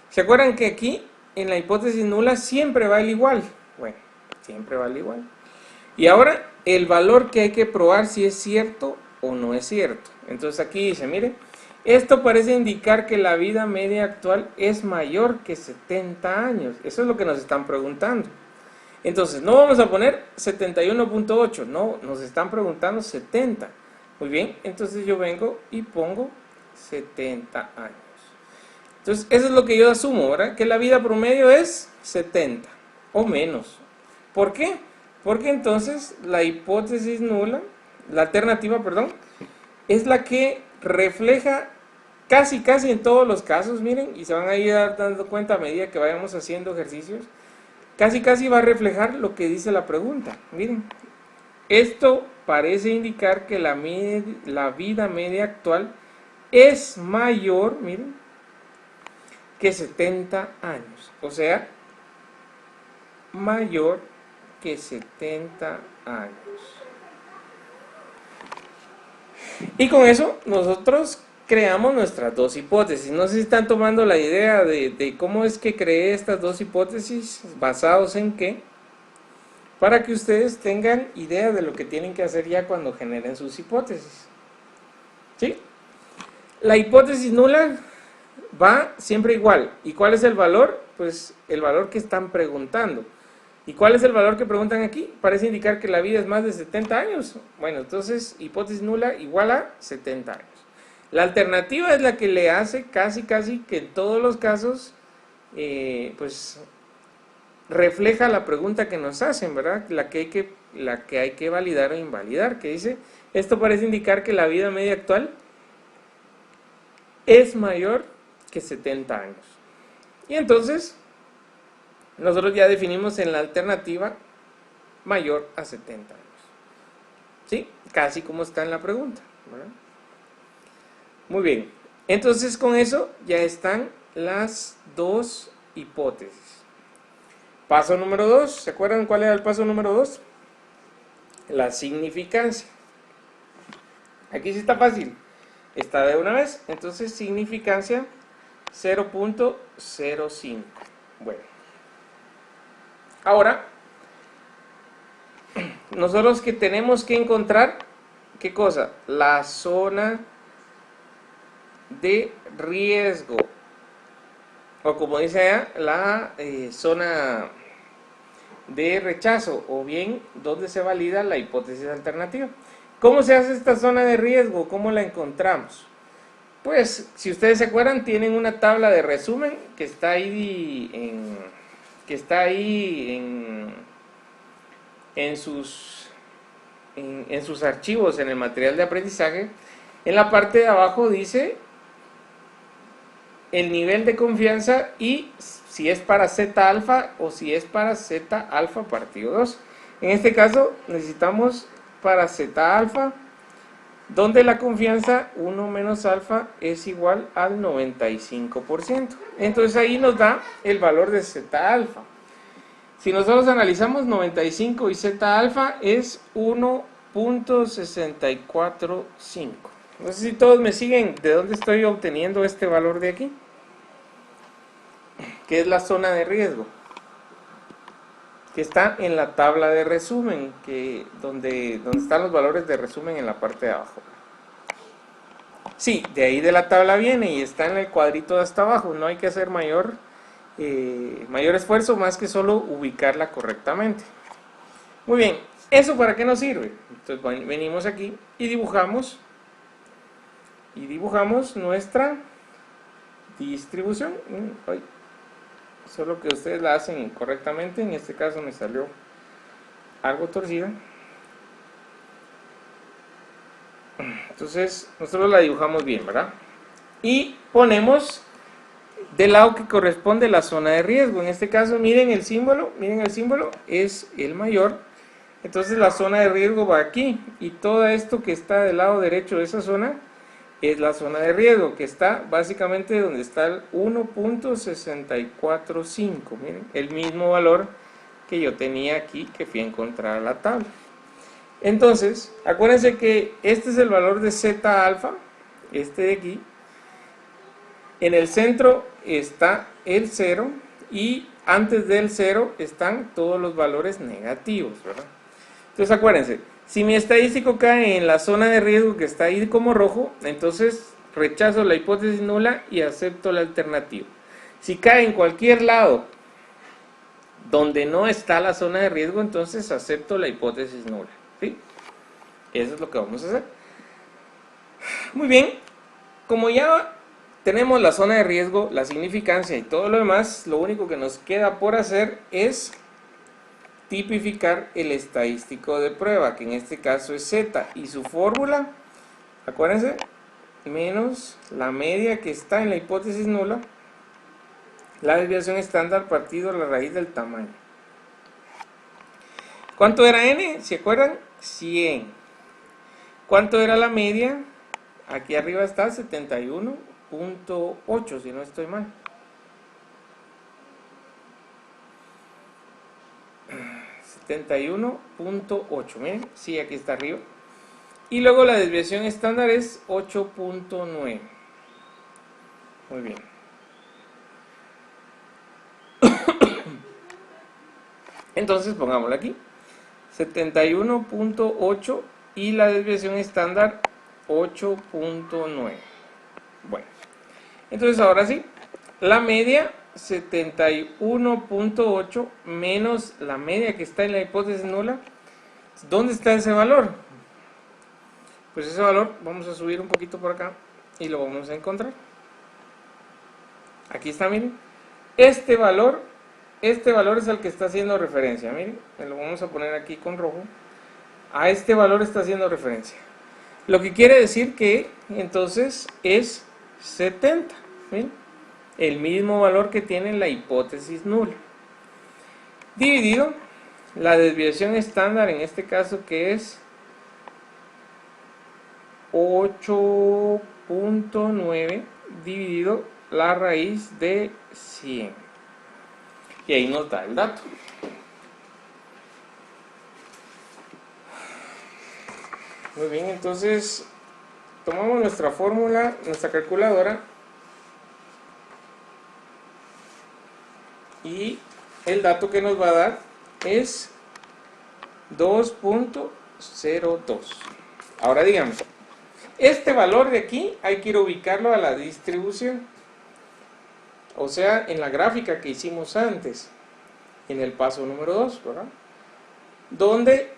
¿Se acuerdan que aquí en la hipótesis nula siempre va el igual? Bueno, siempre va el igual. Y ahora el valor que hay que probar si es cierto o no es cierto. Entonces aquí dice, mire, esto parece indicar que la vida media actual es mayor que 70 años. Eso es lo que nos están preguntando. Entonces, no vamos a poner 71.8, no, nos están preguntando 70. Muy bien, entonces yo vengo y pongo 70 años. Entonces, eso es lo que yo asumo, ¿verdad? Que la vida promedio es 70 o menos. ¿Por qué? Porque entonces la hipótesis nula, la alternativa, perdón, es la que refleja casi en todos los casos, miren, y se van a ir dando cuenta a medida que vayamos haciendo ejercicios. Casi va a reflejar lo que dice la pregunta. Miren, esto parece indicar que la vida media actual es mayor, miren, que 70 años. O sea, mayor que 70 años. Y con eso nosotros creamos nuestras dos hipótesis. No sé si están tomando la idea de cómo es que creé estas dos hipótesis, basados en qué, para que ustedes tengan idea de lo que tienen que hacer ya cuando generen sus hipótesis. ¿Sí? La hipótesis nula va siempre igual. ¿Y cuál es el valor? Pues el valor que están preguntando. ¿Y cuál es el valor que preguntan aquí? Parece indicar que la vida es más de 70 años. Bueno, entonces hipótesis nula igual a 70 años. La alternativa es la que le hace casi que en todos los casos, pues refleja la pregunta que nos hacen, ¿verdad? La que hay que validar o invalidar, que dice, esto parece indicar que la vida media actual es mayor que 70 años. Y entonces, nosotros ya definimos en la alternativa mayor a 70 años. ¿Sí? Casi como está en la pregunta, ¿verdad? Muy bien. Entonces con eso ya están las dos hipótesis. Paso número 2. ¿Se acuerdan cuál era el paso número 2? La significancia. Aquí sí está fácil. Está de una vez. Entonces significancia 0.05. Bueno. Ahora, nosotros que tenemos que encontrar, ¿qué cosa? La zona de riesgo. O como dice allá, la zona de rechazo, o bien donde se valida la hipótesis alternativa. ¿Cómo se hace esta zona de riesgo? ¿Cómo la encontramos? Pues, si ustedes se acuerdan, tienen una tabla de resumen que está ahí en sus archivos en el material de aprendizaje. En la parte de abajo dice el nivel de confianza y si es para Z alfa o si es para Z alfa partido 2. En este caso necesitamos para Z alfa, donde la confianza 1 menos alfa es igual al 95%. Entonces ahí nos da el valor de Z alfa. Si nosotros analizamos 95 y Z alfa es 1.645. No sé si todos me siguen de dónde estoy obteniendo este valor de aquí, que es la zona de riesgo, que está en la tabla de resumen, donde están los valores de resumen en la parte de abajo. Sí, de ahí de la tabla viene y está en el cuadrito de hasta abajo. No hay que hacer mayor esfuerzo más que solo ubicarla correctamente. Muy bien, ¿eso para qué nos sirve? Entonces venimos aquí y dibujamos nuestra distribución. Solo que ustedes la hacen correctamente. En este caso me salió algo torcida. Entonces nosotros la dibujamos bien, ¿verdad? Y ponemos del lado que corresponde la zona de riesgo. En este caso miren el símbolo es el mayor. Entonces la zona de riesgo va aquí y todo esto que está del lado derecho de esa zona es la zona de riesgo, que está básicamente donde está el 1.645. Miren, el mismo valor que yo tenía aquí que fui a encontrar a la tabla. Entonces, acuérdense que este es el valor de Z alfa, este de aquí. En el centro está el 0 y antes del 0 están todos los valores negativos, ¿verdad? Entonces acuérdense, si mi estadístico cae en la zona de riesgo que está ahí como rojo, entonces rechazo la hipótesis nula y acepto la alternativa. Si cae en cualquier lado donde no está la zona de riesgo, entonces acepto la hipótesis nula. ¿Sí? Eso es lo que vamos a hacer. Muy bien, como ya tenemos la zona de riesgo, la significancia y todo lo demás, lo único que nos queda por hacer es tipificar el estadístico de prueba, que en este caso es Z, y su fórmula, acuérdense, menos la media que está en la hipótesis nula, la desviación estándar partido la raíz del tamaño. ¿Cuánto era n? ¿Se acuerdan? 100. ¿Cuánto era la media? Aquí arriba está 71.8, si no estoy mal. 71.8, miren, sí, aquí está arriba. Y luego la desviación estándar es 8.9. Muy bien. Entonces pongámoslo aquí. 71.8 y la desviación estándar 8.9. Bueno, entonces ahora sí, la media 71.8 menos la media que está en la hipótesis nula. ¿Dónde está ese valor? Pues ese valor vamos a subir un poquito por acá y lo vamos a encontrar. Aquí está, miren. Este valor es el que está haciendo referencia. Miren, lo vamos a poner aquí con rojo. A este valor está haciendo referencia. Lo que quiere decir que entonces es 70. ¿Miren? El mismo valor que tiene la hipótesis nula. Dividido la desviación estándar en este caso que es 8.9 dividido la raíz de 100. Y ahí nos da el dato. Muy bien, entonces tomamos nuestra fórmula, nuestra calculadora, y el dato que nos va a dar es 2.02. Ahora díganme, este valor de aquí hay que ir a ubicarlo a la distribución, o sea, en la gráfica que hicimos antes, en el paso número 2, ¿verdad? ¿Dónde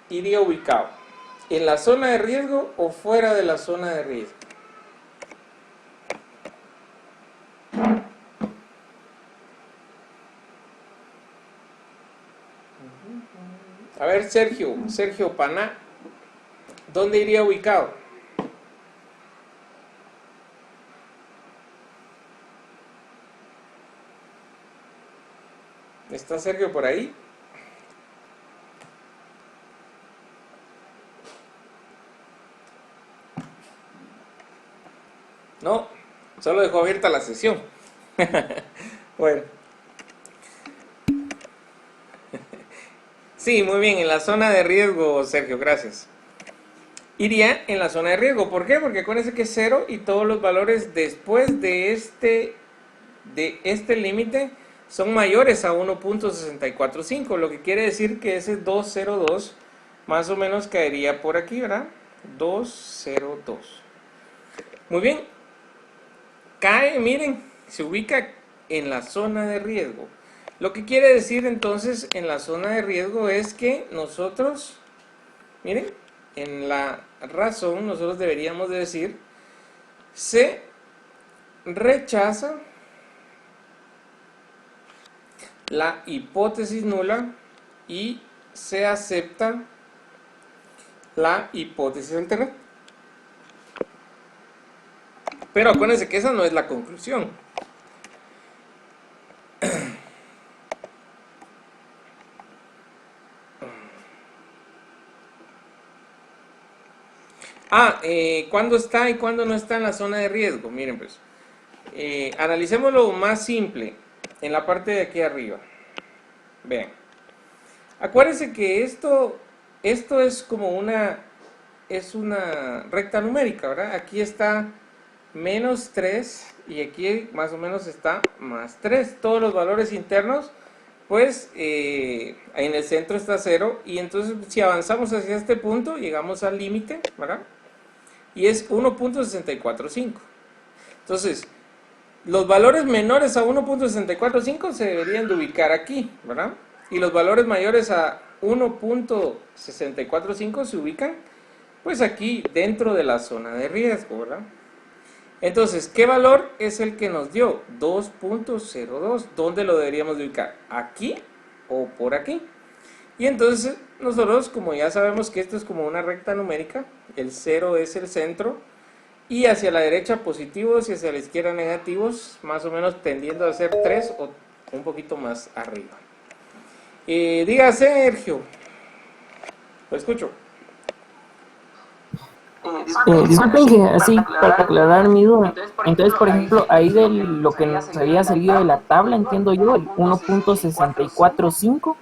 iría ubicado? ¿En la zona de riesgo o fuera de la zona de riesgo? A ver, Sergio Paná, ¿dónde iría ubicado? ¿Está Sergio por ahí? No, solo dejó abierta la sesión. Bueno. Sí, muy bien, en la zona de riesgo, Sergio, gracias. Iría en la zona de riesgo. ¿Por qué? Porque acuérdense que es 0 y todos los valores después de este límite son mayores a 1.645, lo que quiere decir que ese 202 más o menos caería por aquí, ¿verdad? 202. Muy bien. Cae, miren, se ubica en la zona de riesgo. Lo que quiere decir entonces en la zona de riesgo es que nosotros, miren, en la razón nosotros deberíamos de decir: se rechaza la hipótesis nula y se acepta la hipótesis alternativa. Pero acuérdense que esa no es la conclusión. ¿Cuándo está y cuándo no está en la zona de riesgo? Miren pues, analicémoslo más simple, en la parte de aquí arriba. Vean, acuérdense que esto es como una recta numérica, ¿verdad? Aquí está menos 3 y aquí más o menos está más 3. Todos los valores internos, pues en el centro está 0, y entonces si avanzamos hacia este punto llegamos al límite, ¿verdad? Y es 1.645. Entonces, los valores menores a 1.645 se deberían de ubicar aquí, ¿verdad? Y los valores mayores a 1.645 se ubican, pues aquí dentro de la zona de riesgo, ¿verdad? Entonces, ¿qué valor es el que nos dio? 2.02. ¿Dónde lo deberíamos de ubicar? ¿Aquí o por aquí? Y entonces nosotros, como ya sabemos que esto es como una recta numérica, el 0 es el centro, y hacia la derecha positivos y hacia la izquierda negativos, más o menos tendiendo a ser 3 o un poquito más arriba. Diga, Sergio, lo escucho. Disculpen que así, para aclarar mi duda. Entonces, por ejemplo, ahí de lo que nos había salido de la tabla, entiendo yo, el 1.645,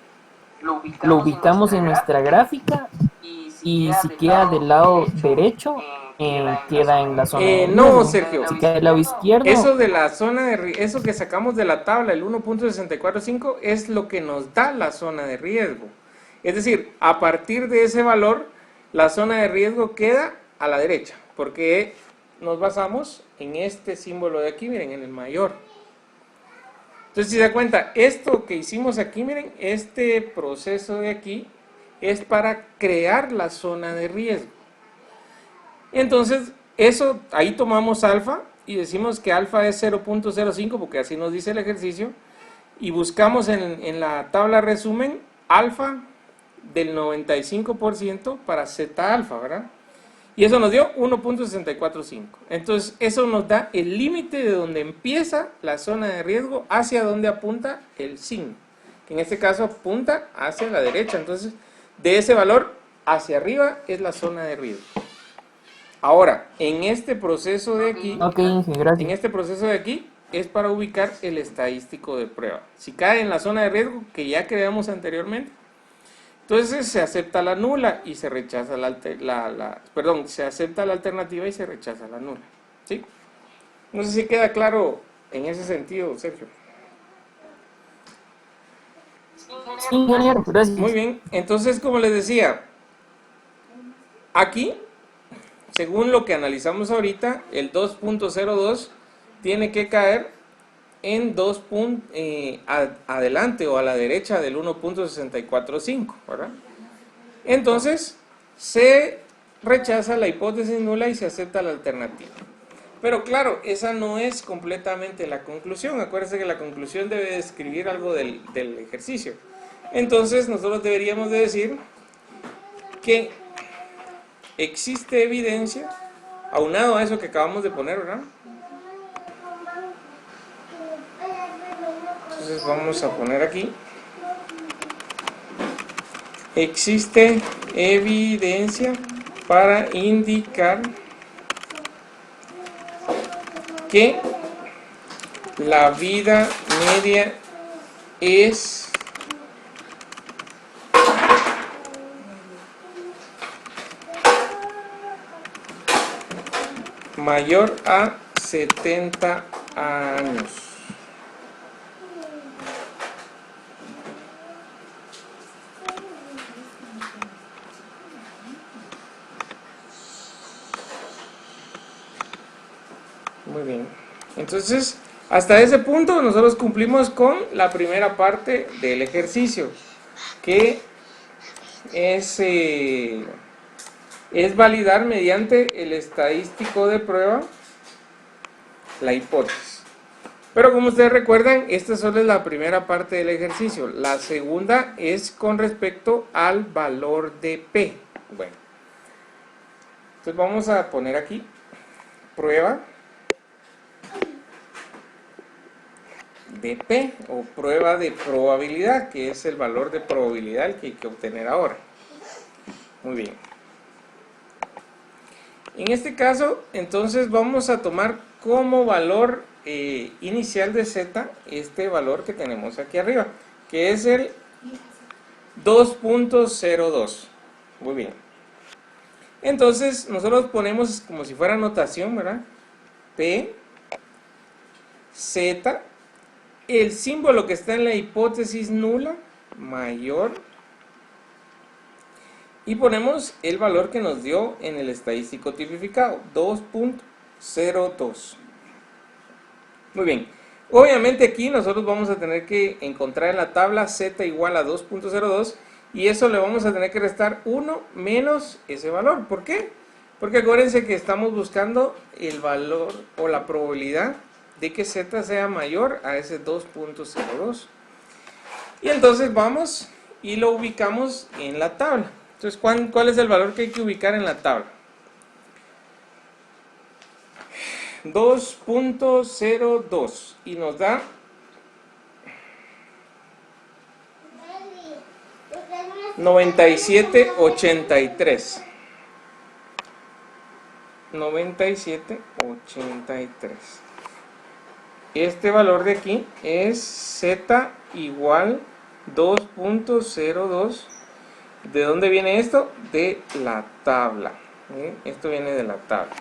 lo ubicamos en nuestra gráfica, y si queda del lado derecho, queda en la zona de riesgo. No, Sergio. Si queda del lado izquierdo... Eso de la zona de eso que sacamos de la tabla, el 1.645, es lo que nos da la zona de riesgo. Es decir, a partir de ese valor, la zona de riesgo queda a la derecha, porque nos basamos en este símbolo de aquí, miren, en el mayor. Entonces, si se da cuenta, esto que hicimos aquí, miren, este proceso de aquí es para crear la zona de riesgo. Entonces, eso, ahí tomamos alfa y decimos que alfa es 0.05, porque así nos dice el ejercicio, y buscamos en la tabla resumen alfa del 95% para zeta alfa, ¿verdad? Y eso nos dio 1.645. Entonces, eso nos da el límite de donde empieza la zona de riesgo hacia donde apunta el signo, En este caso apunta hacia la derecha, entonces de ese valor hacia arriba es la zona de riesgo. Ahora, en este proceso de aquí, Ok, Inge, gracias. en este proceso de aquí es para ubicar el estadístico de prueba. Si cae en la zona de riesgo que ya creamos anteriormente, entonces se acepta la nula y se rechaza se acepta la alternativa y se rechaza la nula. ¿Sí? No sé si queda claro en ese sentido, Sergio. Sí, ingeniero, Muy gracias. bien, entonces como les decía, aquí, según lo que analizamos ahorita, el 2.02 tiene que caer en adelante o a la derecha del 1.645, ¿verdad? Entonces, se rechaza la hipótesis nula y se acepta la alternativa. Pero claro, esa no es completamente la conclusión. Acuérdense que la conclusión debe describir algo del ejercicio. Entonces, nosotros deberíamos de decir que existe evidencia, aunado a eso que acabamos de poner, ¿verdad? Entonces vamos a poner aquí. Existe evidencia para indicar que la vida media es mayor a 70 años. Muy bien. Entonces, hasta ese punto nosotros cumplimos con la primera parte del ejercicio, que es validar mediante el estadístico de prueba la hipótesis. Pero como ustedes recuerdan, esta solo es la primera parte del ejercicio. La segunda es con respecto al valor de P. Bueno, entonces vamos a poner aquí prueba de P o prueba de probabilidad, que es el valor de probabilidad que hay que obtener ahora. Muy bien. En este caso, entonces vamos a tomar como valor inicial de Z este valor que tenemos aquí arriba, que es el 2.02. Muy bien. Entonces nosotros ponemos como si fuera notación, ¿verdad? P, Z, el símbolo que está en la hipótesis nula, mayor, y ponemos el valor que nos dio en el estadístico tipificado, 2.02. Muy bien. Obviamente aquí nosotros vamos a tener que encontrar en la tabla Z igual a 2.02 y eso le vamos a tener que restar 1 menos ese valor. ¿Por qué? Porque acuérdense que estamos buscando el valor o la probabilidad de que Z sea mayor a ese 2.02. Y entonces vamos y lo ubicamos en la tabla. Entonces, ¿cuál es el valor que hay que ubicar en la tabla? 2.02 y nos da 97.83. 97.83. Este valor de aquí es Z igual 2.02. ¿De dónde viene esto? De la tabla. Esto viene de la tabla.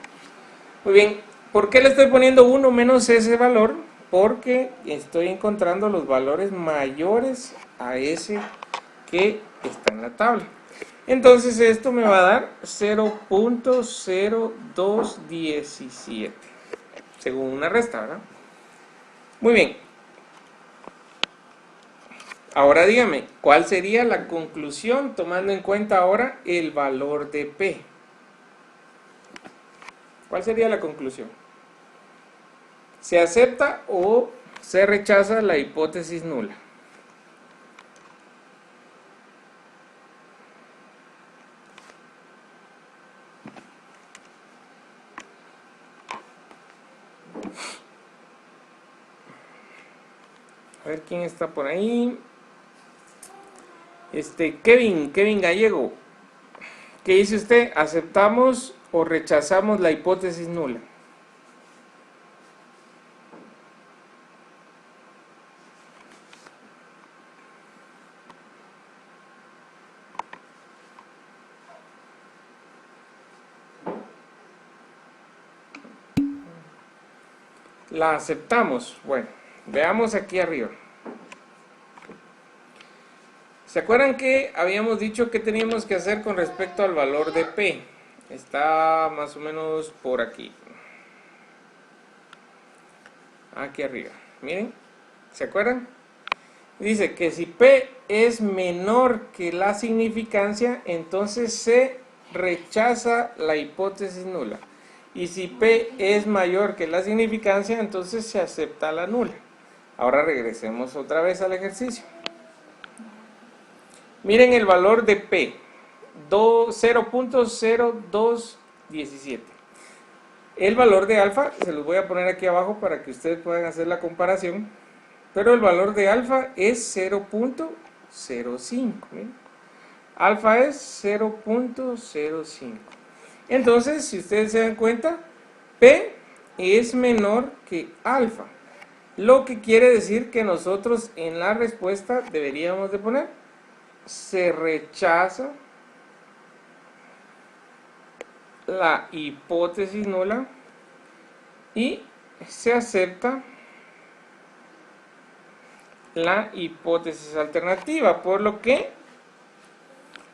Muy bien, ¿por qué le estoy poniendo 1 menos ese valor? Porque estoy encontrando los valores mayores a ese que está en la tabla. Entonces esto me va a dar 0.0217, según una resta, ¿verdad? Muy bien. Ahora dígame, ¿cuál sería la conclusión tomando en cuenta ahora el valor de P? ¿Cuál sería la conclusión? ¿Se acepta o se rechaza la hipótesis nula? A ver quién está por ahí. Kevin Gallego, ¿qué dice usted? ¿Aceptamos o rechazamos la hipótesis nula? La aceptamos. Bueno, veamos aquí arriba. ¿Se acuerdan que habíamos dicho que teníamos que hacer con respecto al valor de P? Está más o menos por aquí. Aquí arriba. Miren, ¿se acuerdan? Dice que si P es menor que la significancia, entonces se rechaza la hipótesis nula. Y si P es mayor que la significancia, entonces se acepta la nula. Ahora regresemos otra vez al ejercicio. Miren el valor de P, 0.0217. El valor de alfa, se los voy a poner aquí abajo para que ustedes puedan hacer la comparación. Pero el valor de alfa es 0.05. Alfa es 0.05. Entonces, si ustedes se dan cuenta, P es menor que alfa. Lo que quiere decir que nosotros en la respuesta deberíamos de poner: se rechaza la hipótesis nula y se acepta la hipótesis alternativa, por lo que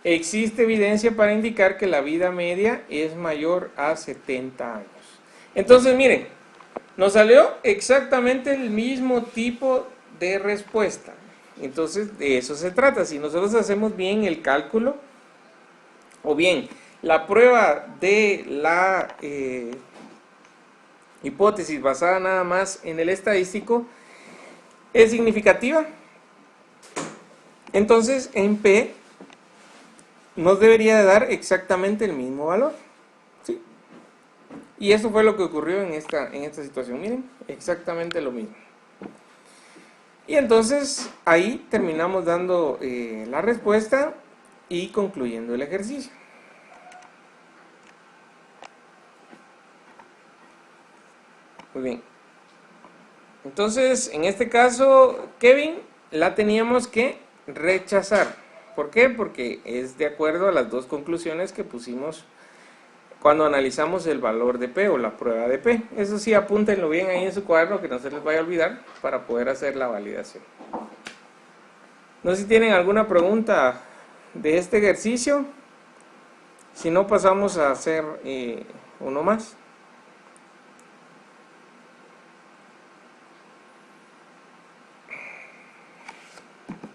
existe evidencia para indicar que la vida media es mayor a 70 años. Entonces, miren, nos salió exactamente el mismo tipo de respuesta. Entonces, de eso se trata. Si nosotros hacemos bien el cálculo, o bien la prueba de la hipótesis basada nada más en el estadístico es significativa, entonces en P nos debería de dar exactamente el mismo valor, ¿sí? Y eso fue lo que ocurrió en esta situación. Miren, exactamente lo mismo. Y entonces ahí terminamos dando la respuesta y concluyendo el ejercicio. Muy bien. Entonces, en este caso, Kevin, la teníamos que rechazar. ¿Por qué? Porque es de acuerdo a las dos conclusiones que pusimos cuando analizamos el valor de P o la prueba de P. Eso sí, apúntenlo bien ahí en su cuaderno, que no se les vaya a olvidar, para poder hacer la validación. No sé si tienen alguna pregunta de este ejercicio. Si no, pasamos a hacer uno más.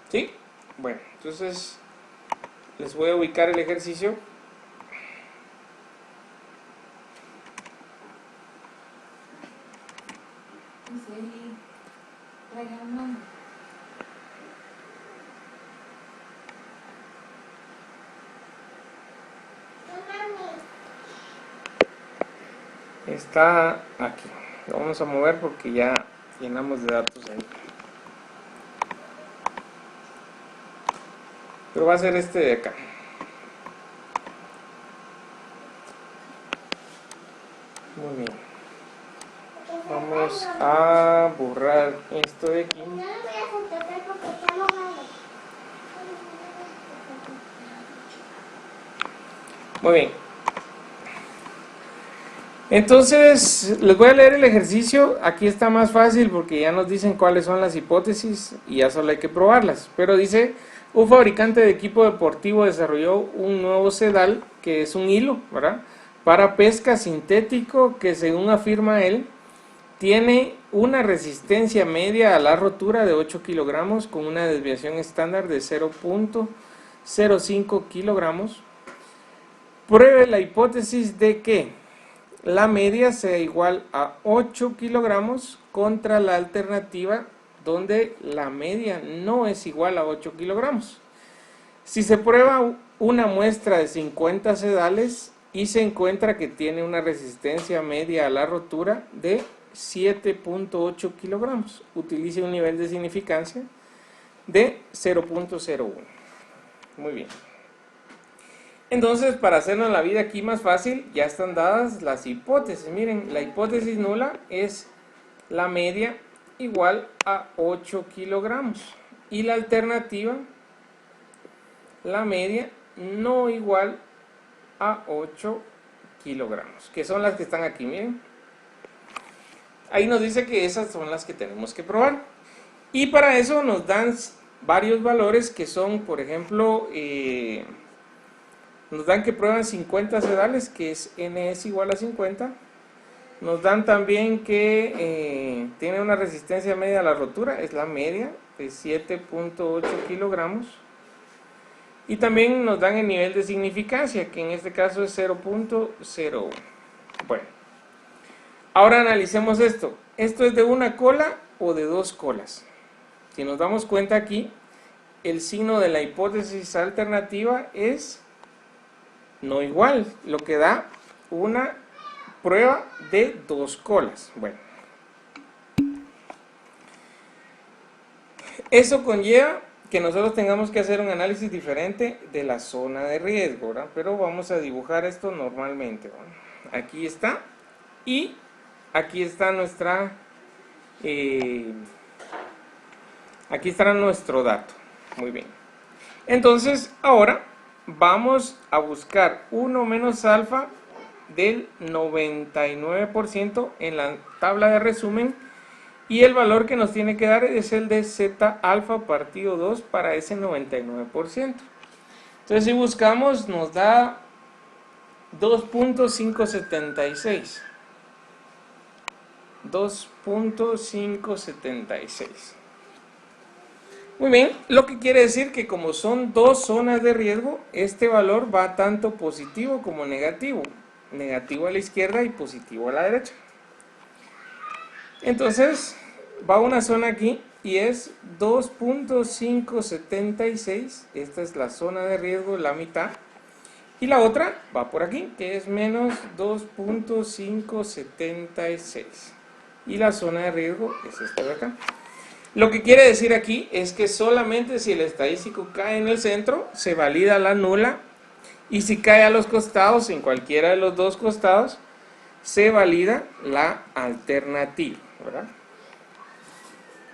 ¿Sí? Bueno, entonces les voy a ubicar el ejercicio. Está aquí. Lo vamos a mover porque ya llenamos de datos ahí. Pero va a ser este de acá. Muy bien. Vamos a borrar esto de aquí. Muy bien. Entonces, les voy a leer el ejercicio. Aquí está más fácil porque ya nos dicen cuáles son las hipótesis y ya solo hay que probarlas. Pero dice: un fabricante de equipo deportivo desarrolló un nuevo sedal, que es un hilo, ¿verdad?, para pesca sintético que, según afirma él, tiene una resistencia media a la rotura de 8 kilogramos con una desviación estándar de 0.05 kilogramos. Pruebe la hipótesis de que la media sea igual a 8 kilogramos contra la alternativa donde la media no es igual a 8 kilogramos. Si se prueba una muestra de 50 sedales y se encuentra que tiene una resistencia media a la rotura de 7.8 kilogramos, utilice un nivel de significancia de 0.01. Muy bien. Entonces, para hacernos la vida aquí más fácil, ya están dadas las hipótesis. Miren, la hipótesis nula es la media igual a 8 kilogramos. Y la alternativa, la media no igual a 8 kilogramos, que son las que están aquí, miren. Ahí nos dice que esas son las que tenemos que probar. Y para eso nos dan varios valores que son, por ejemplo, nos dan que prueban 50 sedales, que es n es igual a 50. Nos dan también que tiene una resistencia media a la rotura, es la media, de 7.8 kilogramos. Y también nos dan el nivel de significancia, que en este caso es 0.01. Bueno, ahora analicemos esto. ¿Esto es de una cola o de dos colas? Si nos damos cuenta aquí, el signo de la hipótesis alternativa es no igual, lo que da una prueba de dos colas. Bueno, eso conlleva que nosotros tengamos que hacer un análisis diferente de la zona de riesgo, ¿verdad? Pero vamos a dibujar esto normalmente, ¿verdad? Aquí está, y aquí está nuestra aquí estará nuestro dato. Muy bien. Entonces, ahora vamos a buscar 1 menos alfa del 99% en la tabla de resumen, y el valor que nos tiene que dar es el de z alfa partido 2 para ese 99%. Entonces, si buscamos, nos da 2.576. 2.576. Muy bien, lo que quiere decir que como son dos zonas de riesgo, este valor va tanto positivo como negativo. Negativo a la izquierda y positivo a la derecha. Entonces, va una zona aquí y es 2.576. Esta es la zona de riesgo, la mitad. Y la otra va por aquí, que es menos 2.576. Y la zona de riesgo es esta de acá. Lo que quiere decir aquí es que solamente si el estadístico cae en el centro, se valida la nula, y si cae a los costados, en cualquiera de los dos costados, se valida la alternativa, ¿verdad?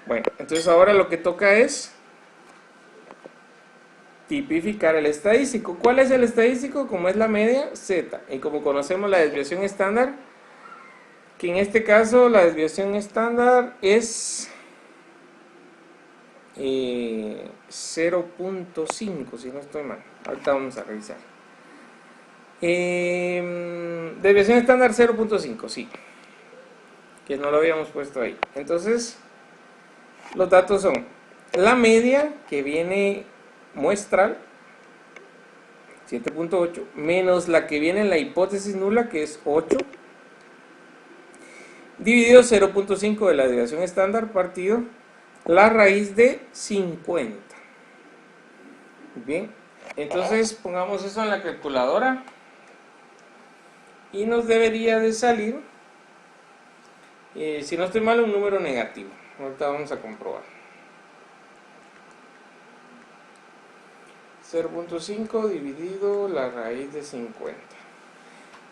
Bueno, entonces ahora lo que toca es tipificar el estadístico. ¿Cuál es el estadístico? Como es la media, z. Y como conocemos la desviación estándar, que en este caso la desviación estándar es 0.5, si no estoy mal. Ahorita vamos a revisar. Desviación estándar 0.5, sí. Que no lo habíamos puesto ahí. Entonces, los datos son la media, que viene muestral, 7.8, menos la que viene en la hipótesis nula, que es 8, dividido 0.5 de la desviación estándar partido la raíz de 50. Bien, entonces pongamos eso en la calculadora y nos debería de salir, si no estoy mal, un número negativo. Ahorita vamos a comprobar. 0.5 dividido la raíz de 50.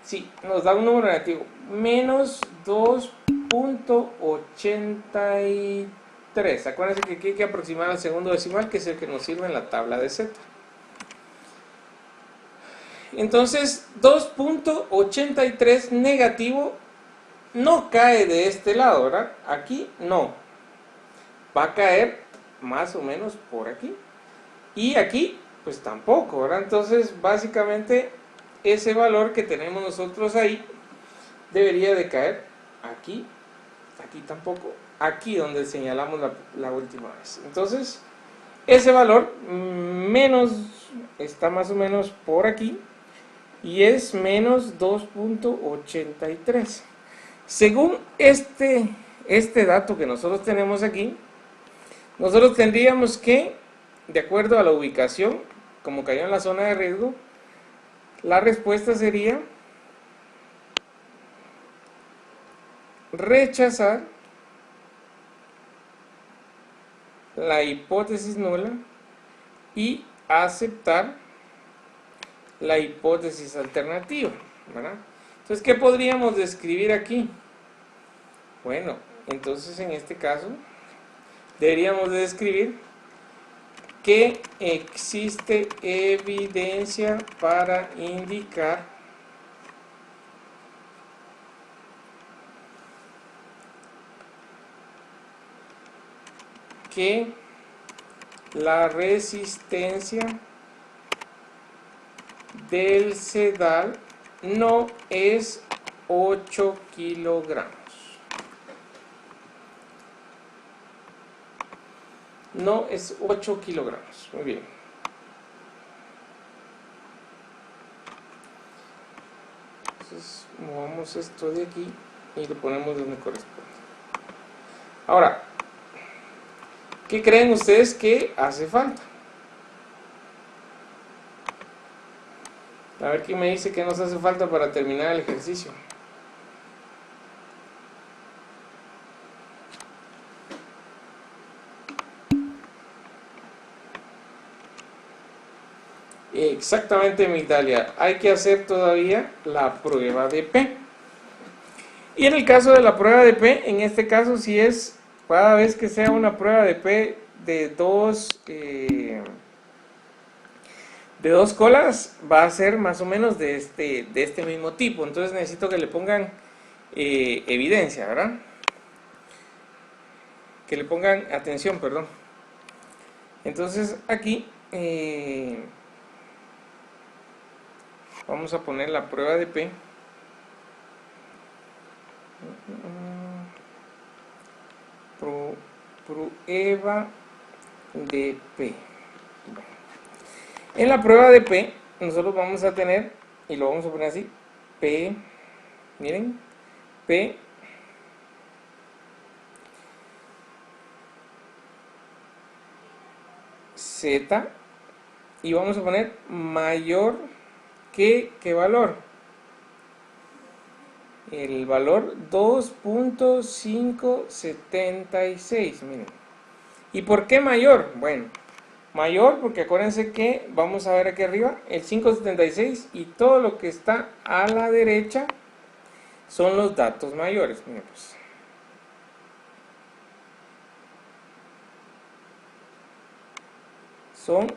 Sí, nos da un número negativo, menos 2.83. Acuérdense que aquí hay que aproximar al segundo decimal, que es el que nos sirve en la tabla de Z. Entonces, 2.83 negativo no cae de este lado, ¿verdad? Aquí no. Va a caer más o menos por aquí. Y aquí, pues tampoco, ¿verdad? Entonces, básicamente, ese valor que tenemos nosotros ahí debería de caer aquí. Aquí tampoco. Aquí donde señalamos la última vez. Entonces, ese valor menos está más o menos por aquí y es menos 2.83. Según este dato que nosotros tenemos aquí, nosotros tendríamos que, de acuerdo a la ubicación, como cayó en la zona de riesgo, la respuesta sería rechazar la hipótesis nula y aceptar la hipótesis alternativa, ¿verdad? Entonces, ¿qué podríamos describir aquí? Bueno, entonces en este caso deberíamos de describir que existe evidencia para indicar que la resistencia del sedal no es 8 kilogramos. No es 8 kilogramos. Muy bien. Entonces, movamos esto de aquí y lo ponemos donde corresponde. Ahora, ¿qué creen ustedes que hace falta? A ver quién me dice que nos hace falta para terminar el ejercicio. Exactamente, Migdalia. Hay que hacer todavía la prueba de P. Y en el caso de la prueba de P, en este caso si es cada vez que sea una prueba de P de dos colas, va a ser más o menos de este mismo tipo. Entonces necesito que le pongan evidencia, ¿verdad? Que le pongan atención, perdón. Entonces aquí vamos a poner la prueba de P. Prueba de P. En la prueba de P, nosotros vamos a tener, y lo vamos a poner así, P, miren, P Z, y vamos a poner mayor que, ¿qué valor? El valor 2.576, miren. ¿Y por qué mayor? Bueno, mayor porque acuérdense que vamos a ver aquí arriba el 576 y todo lo que está a la derecha son los datos mayores. Miren pues. Son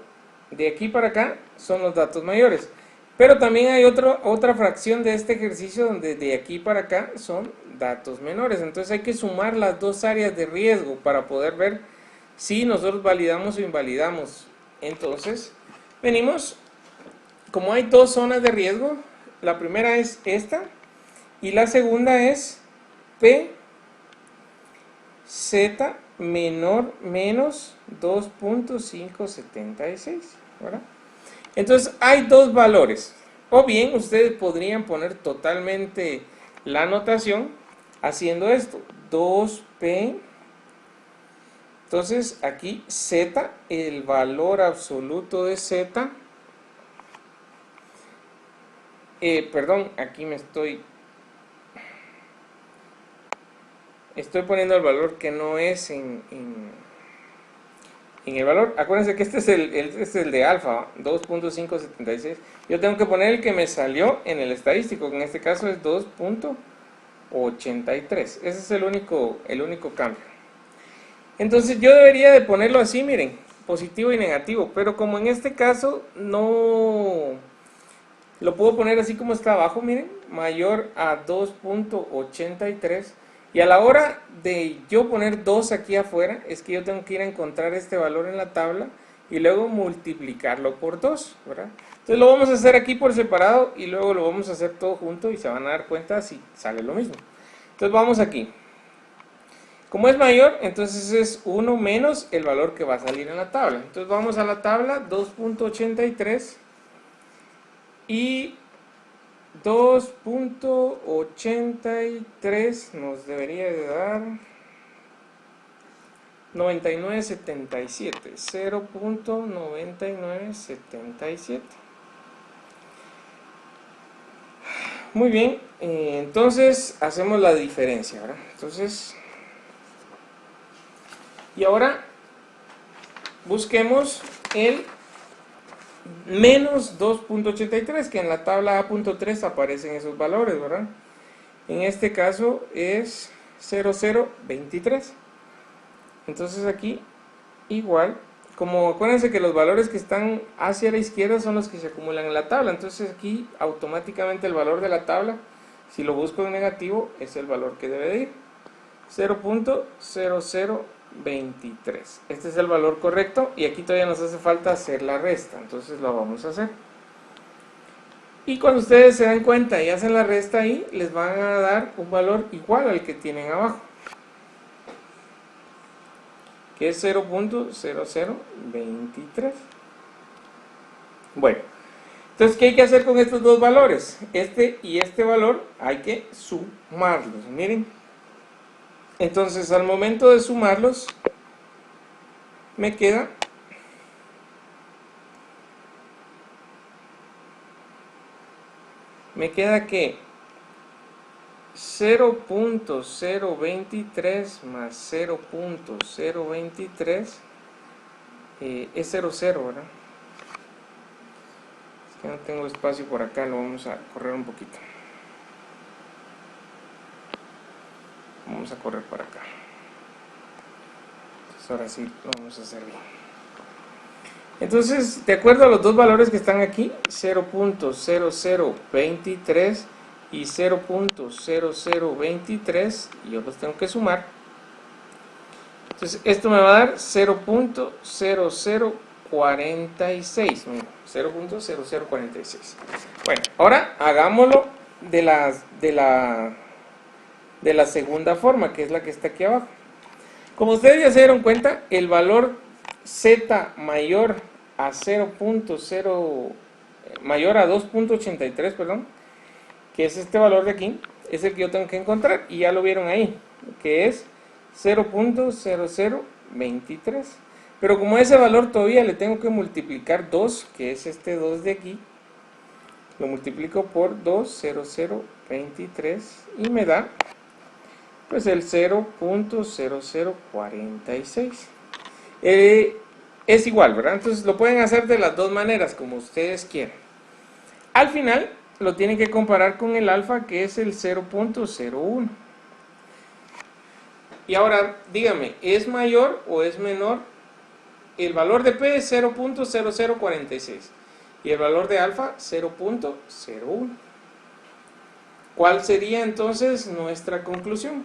de aquí para acá son los datos mayores. Pero también hay otra fracción de este ejercicio donde de aquí para acá son datos menores. Entonces hay que sumar las dos áreas de riesgo para poder ver si nosotros validamos o invalidamos. Entonces venimos, como hay dos zonas de riesgo, la primera es esta y la segunda es P Z menor menos 2.576, ¿verdad? Entonces hay dos valores, o bien ustedes podrían poner totalmente la notación haciendo esto, 2P, entonces aquí Z, el valor absoluto de Z, perdón, aquí me estoy poniendo el valor que no es en el valor. Acuérdense que este es el de alfa, 2.576. Yo tengo que poner el que me salió en el estadístico, que en este caso es 2.83. Ese es el único cambio. Entonces yo debería de ponerlo así, miren, positivo y negativo, pero como en este caso no lo puedo poner así como está abajo, miren, mayor a 2.83. Y a la hora de yo poner 2 aquí afuera, es que yo tengo que ir a encontrar este valor en la tabla y luego multiplicarlo por 2, ¿verdad? Entonces lo vamos a hacer aquí por separado y luego lo vamos a hacer todo junto y se van a dar cuenta si sale lo mismo. Entonces vamos aquí. Como es mayor, entonces es 1 menos el valor que va a salir en la tabla. Entonces vamos a la tabla, 2.83 y 2.83 nos debería de dar 99.77, 0.9977. Muy bien, entonces hacemos la diferencia, ¿verdad? Entonces, y ahora busquemos el menos 2.83, que en la tabla A.3 aparecen esos valores, ¿verdad? En este caso es 0,023. Entonces aquí igual, como acuérdense que los valores que están hacia la izquierda son los que se acumulan en la tabla, entonces aquí automáticamente el valor de la tabla, si lo busco en negativo, es el valor que debe de ir, 0.0023. Este es el valor correcto y aquí todavía nos hace falta hacer la resta, entonces lo vamos a hacer. Y cuando ustedes se dan cuenta y hacen la resta ahí, les van a dar un valor igual al que tienen abajo, que es 0.0023. Bueno, entonces, ¿qué hay que hacer con estos dos valores? Este y este valor hay que sumarlos. Miren. Entonces, al momento de sumarlos, me queda que 0.023 más 0.023 es 0,0, ¿verdad? Es que no tengo espacio por acá, lo vamos a correr un poquito. Vamos a correr para acá. Entonces ahora sí lo vamos a hacer bien. Entonces, de acuerdo a los dos valores que están aquí, 0.0023 y 0.0023, yo los tengo que sumar. Entonces, esto me va a dar 0.0046. 0.0046. Bueno, ahora hagámoslo de la segunda forma, que es la que está aquí abajo. Como ustedes ya se dieron cuenta, el valor z mayor a 2.83, perdón, que es este valor de aquí, es el que yo tengo que encontrar, y ya lo vieron ahí, que es 0.0023. Pero como ese valor todavía le tengo que multiplicar 2, que es este 2 de aquí, lo multiplico por 2.0023 y me da pues el 0.0046. Es igual, ¿verdad? Entonces lo pueden hacer de las dos maneras, como ustedes quieran. Al final lo tienen que comparar con el alfa, que es el 0.01. Y ahora, dígame, ¿es mayor o es menor? El valor de P es 0.0046 y el valor de alfa 0.01. ¿Cuál sería entonces nuestra conclusión?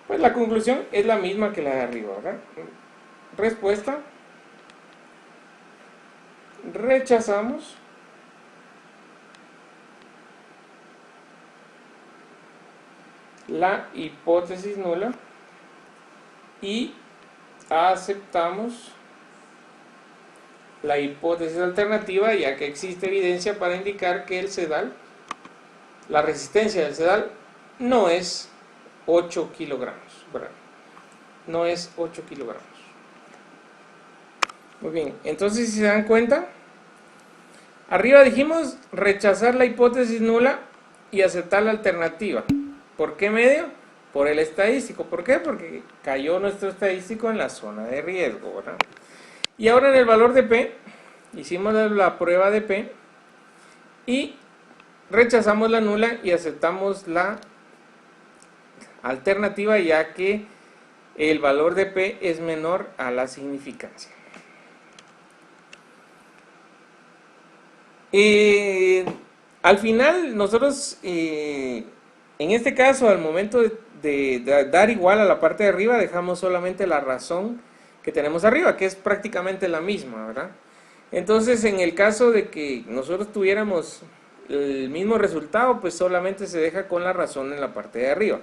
Pues la conclusión es la misma que la de arriba, ¿verdad? Respuesta: rechazamos la hipótesis nula y aceptamos la hipótesis alternativa, ya que existe evidencia para indicar que el sedal, la resistencia del sedal, no es 8 kilogramos, ¿verdad? No es 8 kilogramos. Muy bien, entonces si se dan cuenta, arriba dijimos rechazar la hipótesis nula y aceptar la alternativa. ¿Por qué medio? Por el estadístico. ¿Por qué? Porque cayó nuestro estadístico en la zona de riesgo, ¿verdad? Y ahora en el valor de P, hicimos la prueba de P y rechazamos la nula y aceptamos la alternativa, ya que el valor de P es menor a la significancia. Al final nosotros en este caso, al momento de dar igual a la parte de arriba, dejamos solamente la razón que tenemos arriba, que es prácticamente la misma, ¿verdad? Entonces, en el caso de que nosotros tuviéramos el mismo resultado, pues solamente se deja con la razón en la parte de arriba.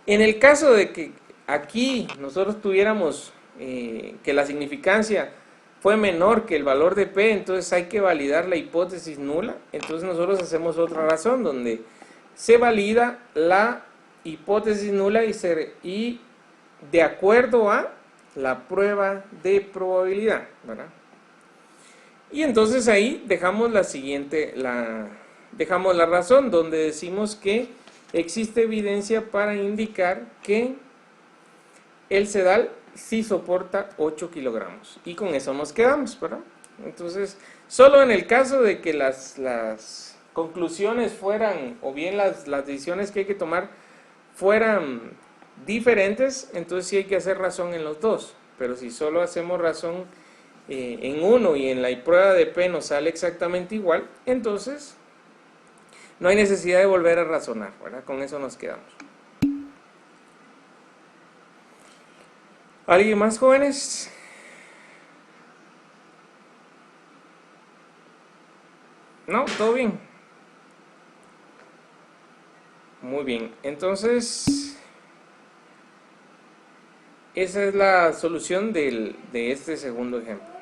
En el caso de que aquí nosotros tuviéramos que la significancia fue menor que el valor de P, entonces hay que validar la hipótesis nula. Entonces nosotros hacemos otra razón donde se valida la hipótesis nula y de acuerdo a la prueba de probabilidad, ¿verdad? Y entonces ahí dejamos dejamos la razón donde decimos que existe evidencia para indicar que el sedal sí soporta 8 kilogramos. Y con eso nos quedamos, ¿verdad? Entonces, solo en el caso de que las conclusiones fueran, o bien las decisiones que hay que tomar fueran diferentes, entonces sí hay que hacer razón en los dos. Pero si solo hacemos razón en uno y en la prueba de P nos sale exactamente igual, entonces no hay necesidad de volver a razonar, ¿verdad? Con eso nos quedamos. ¿Alguien más, jóvenes? ¿No? ¿Todo bien? Muy bien. Entonces, esa es la solución de este segundo ejemplo.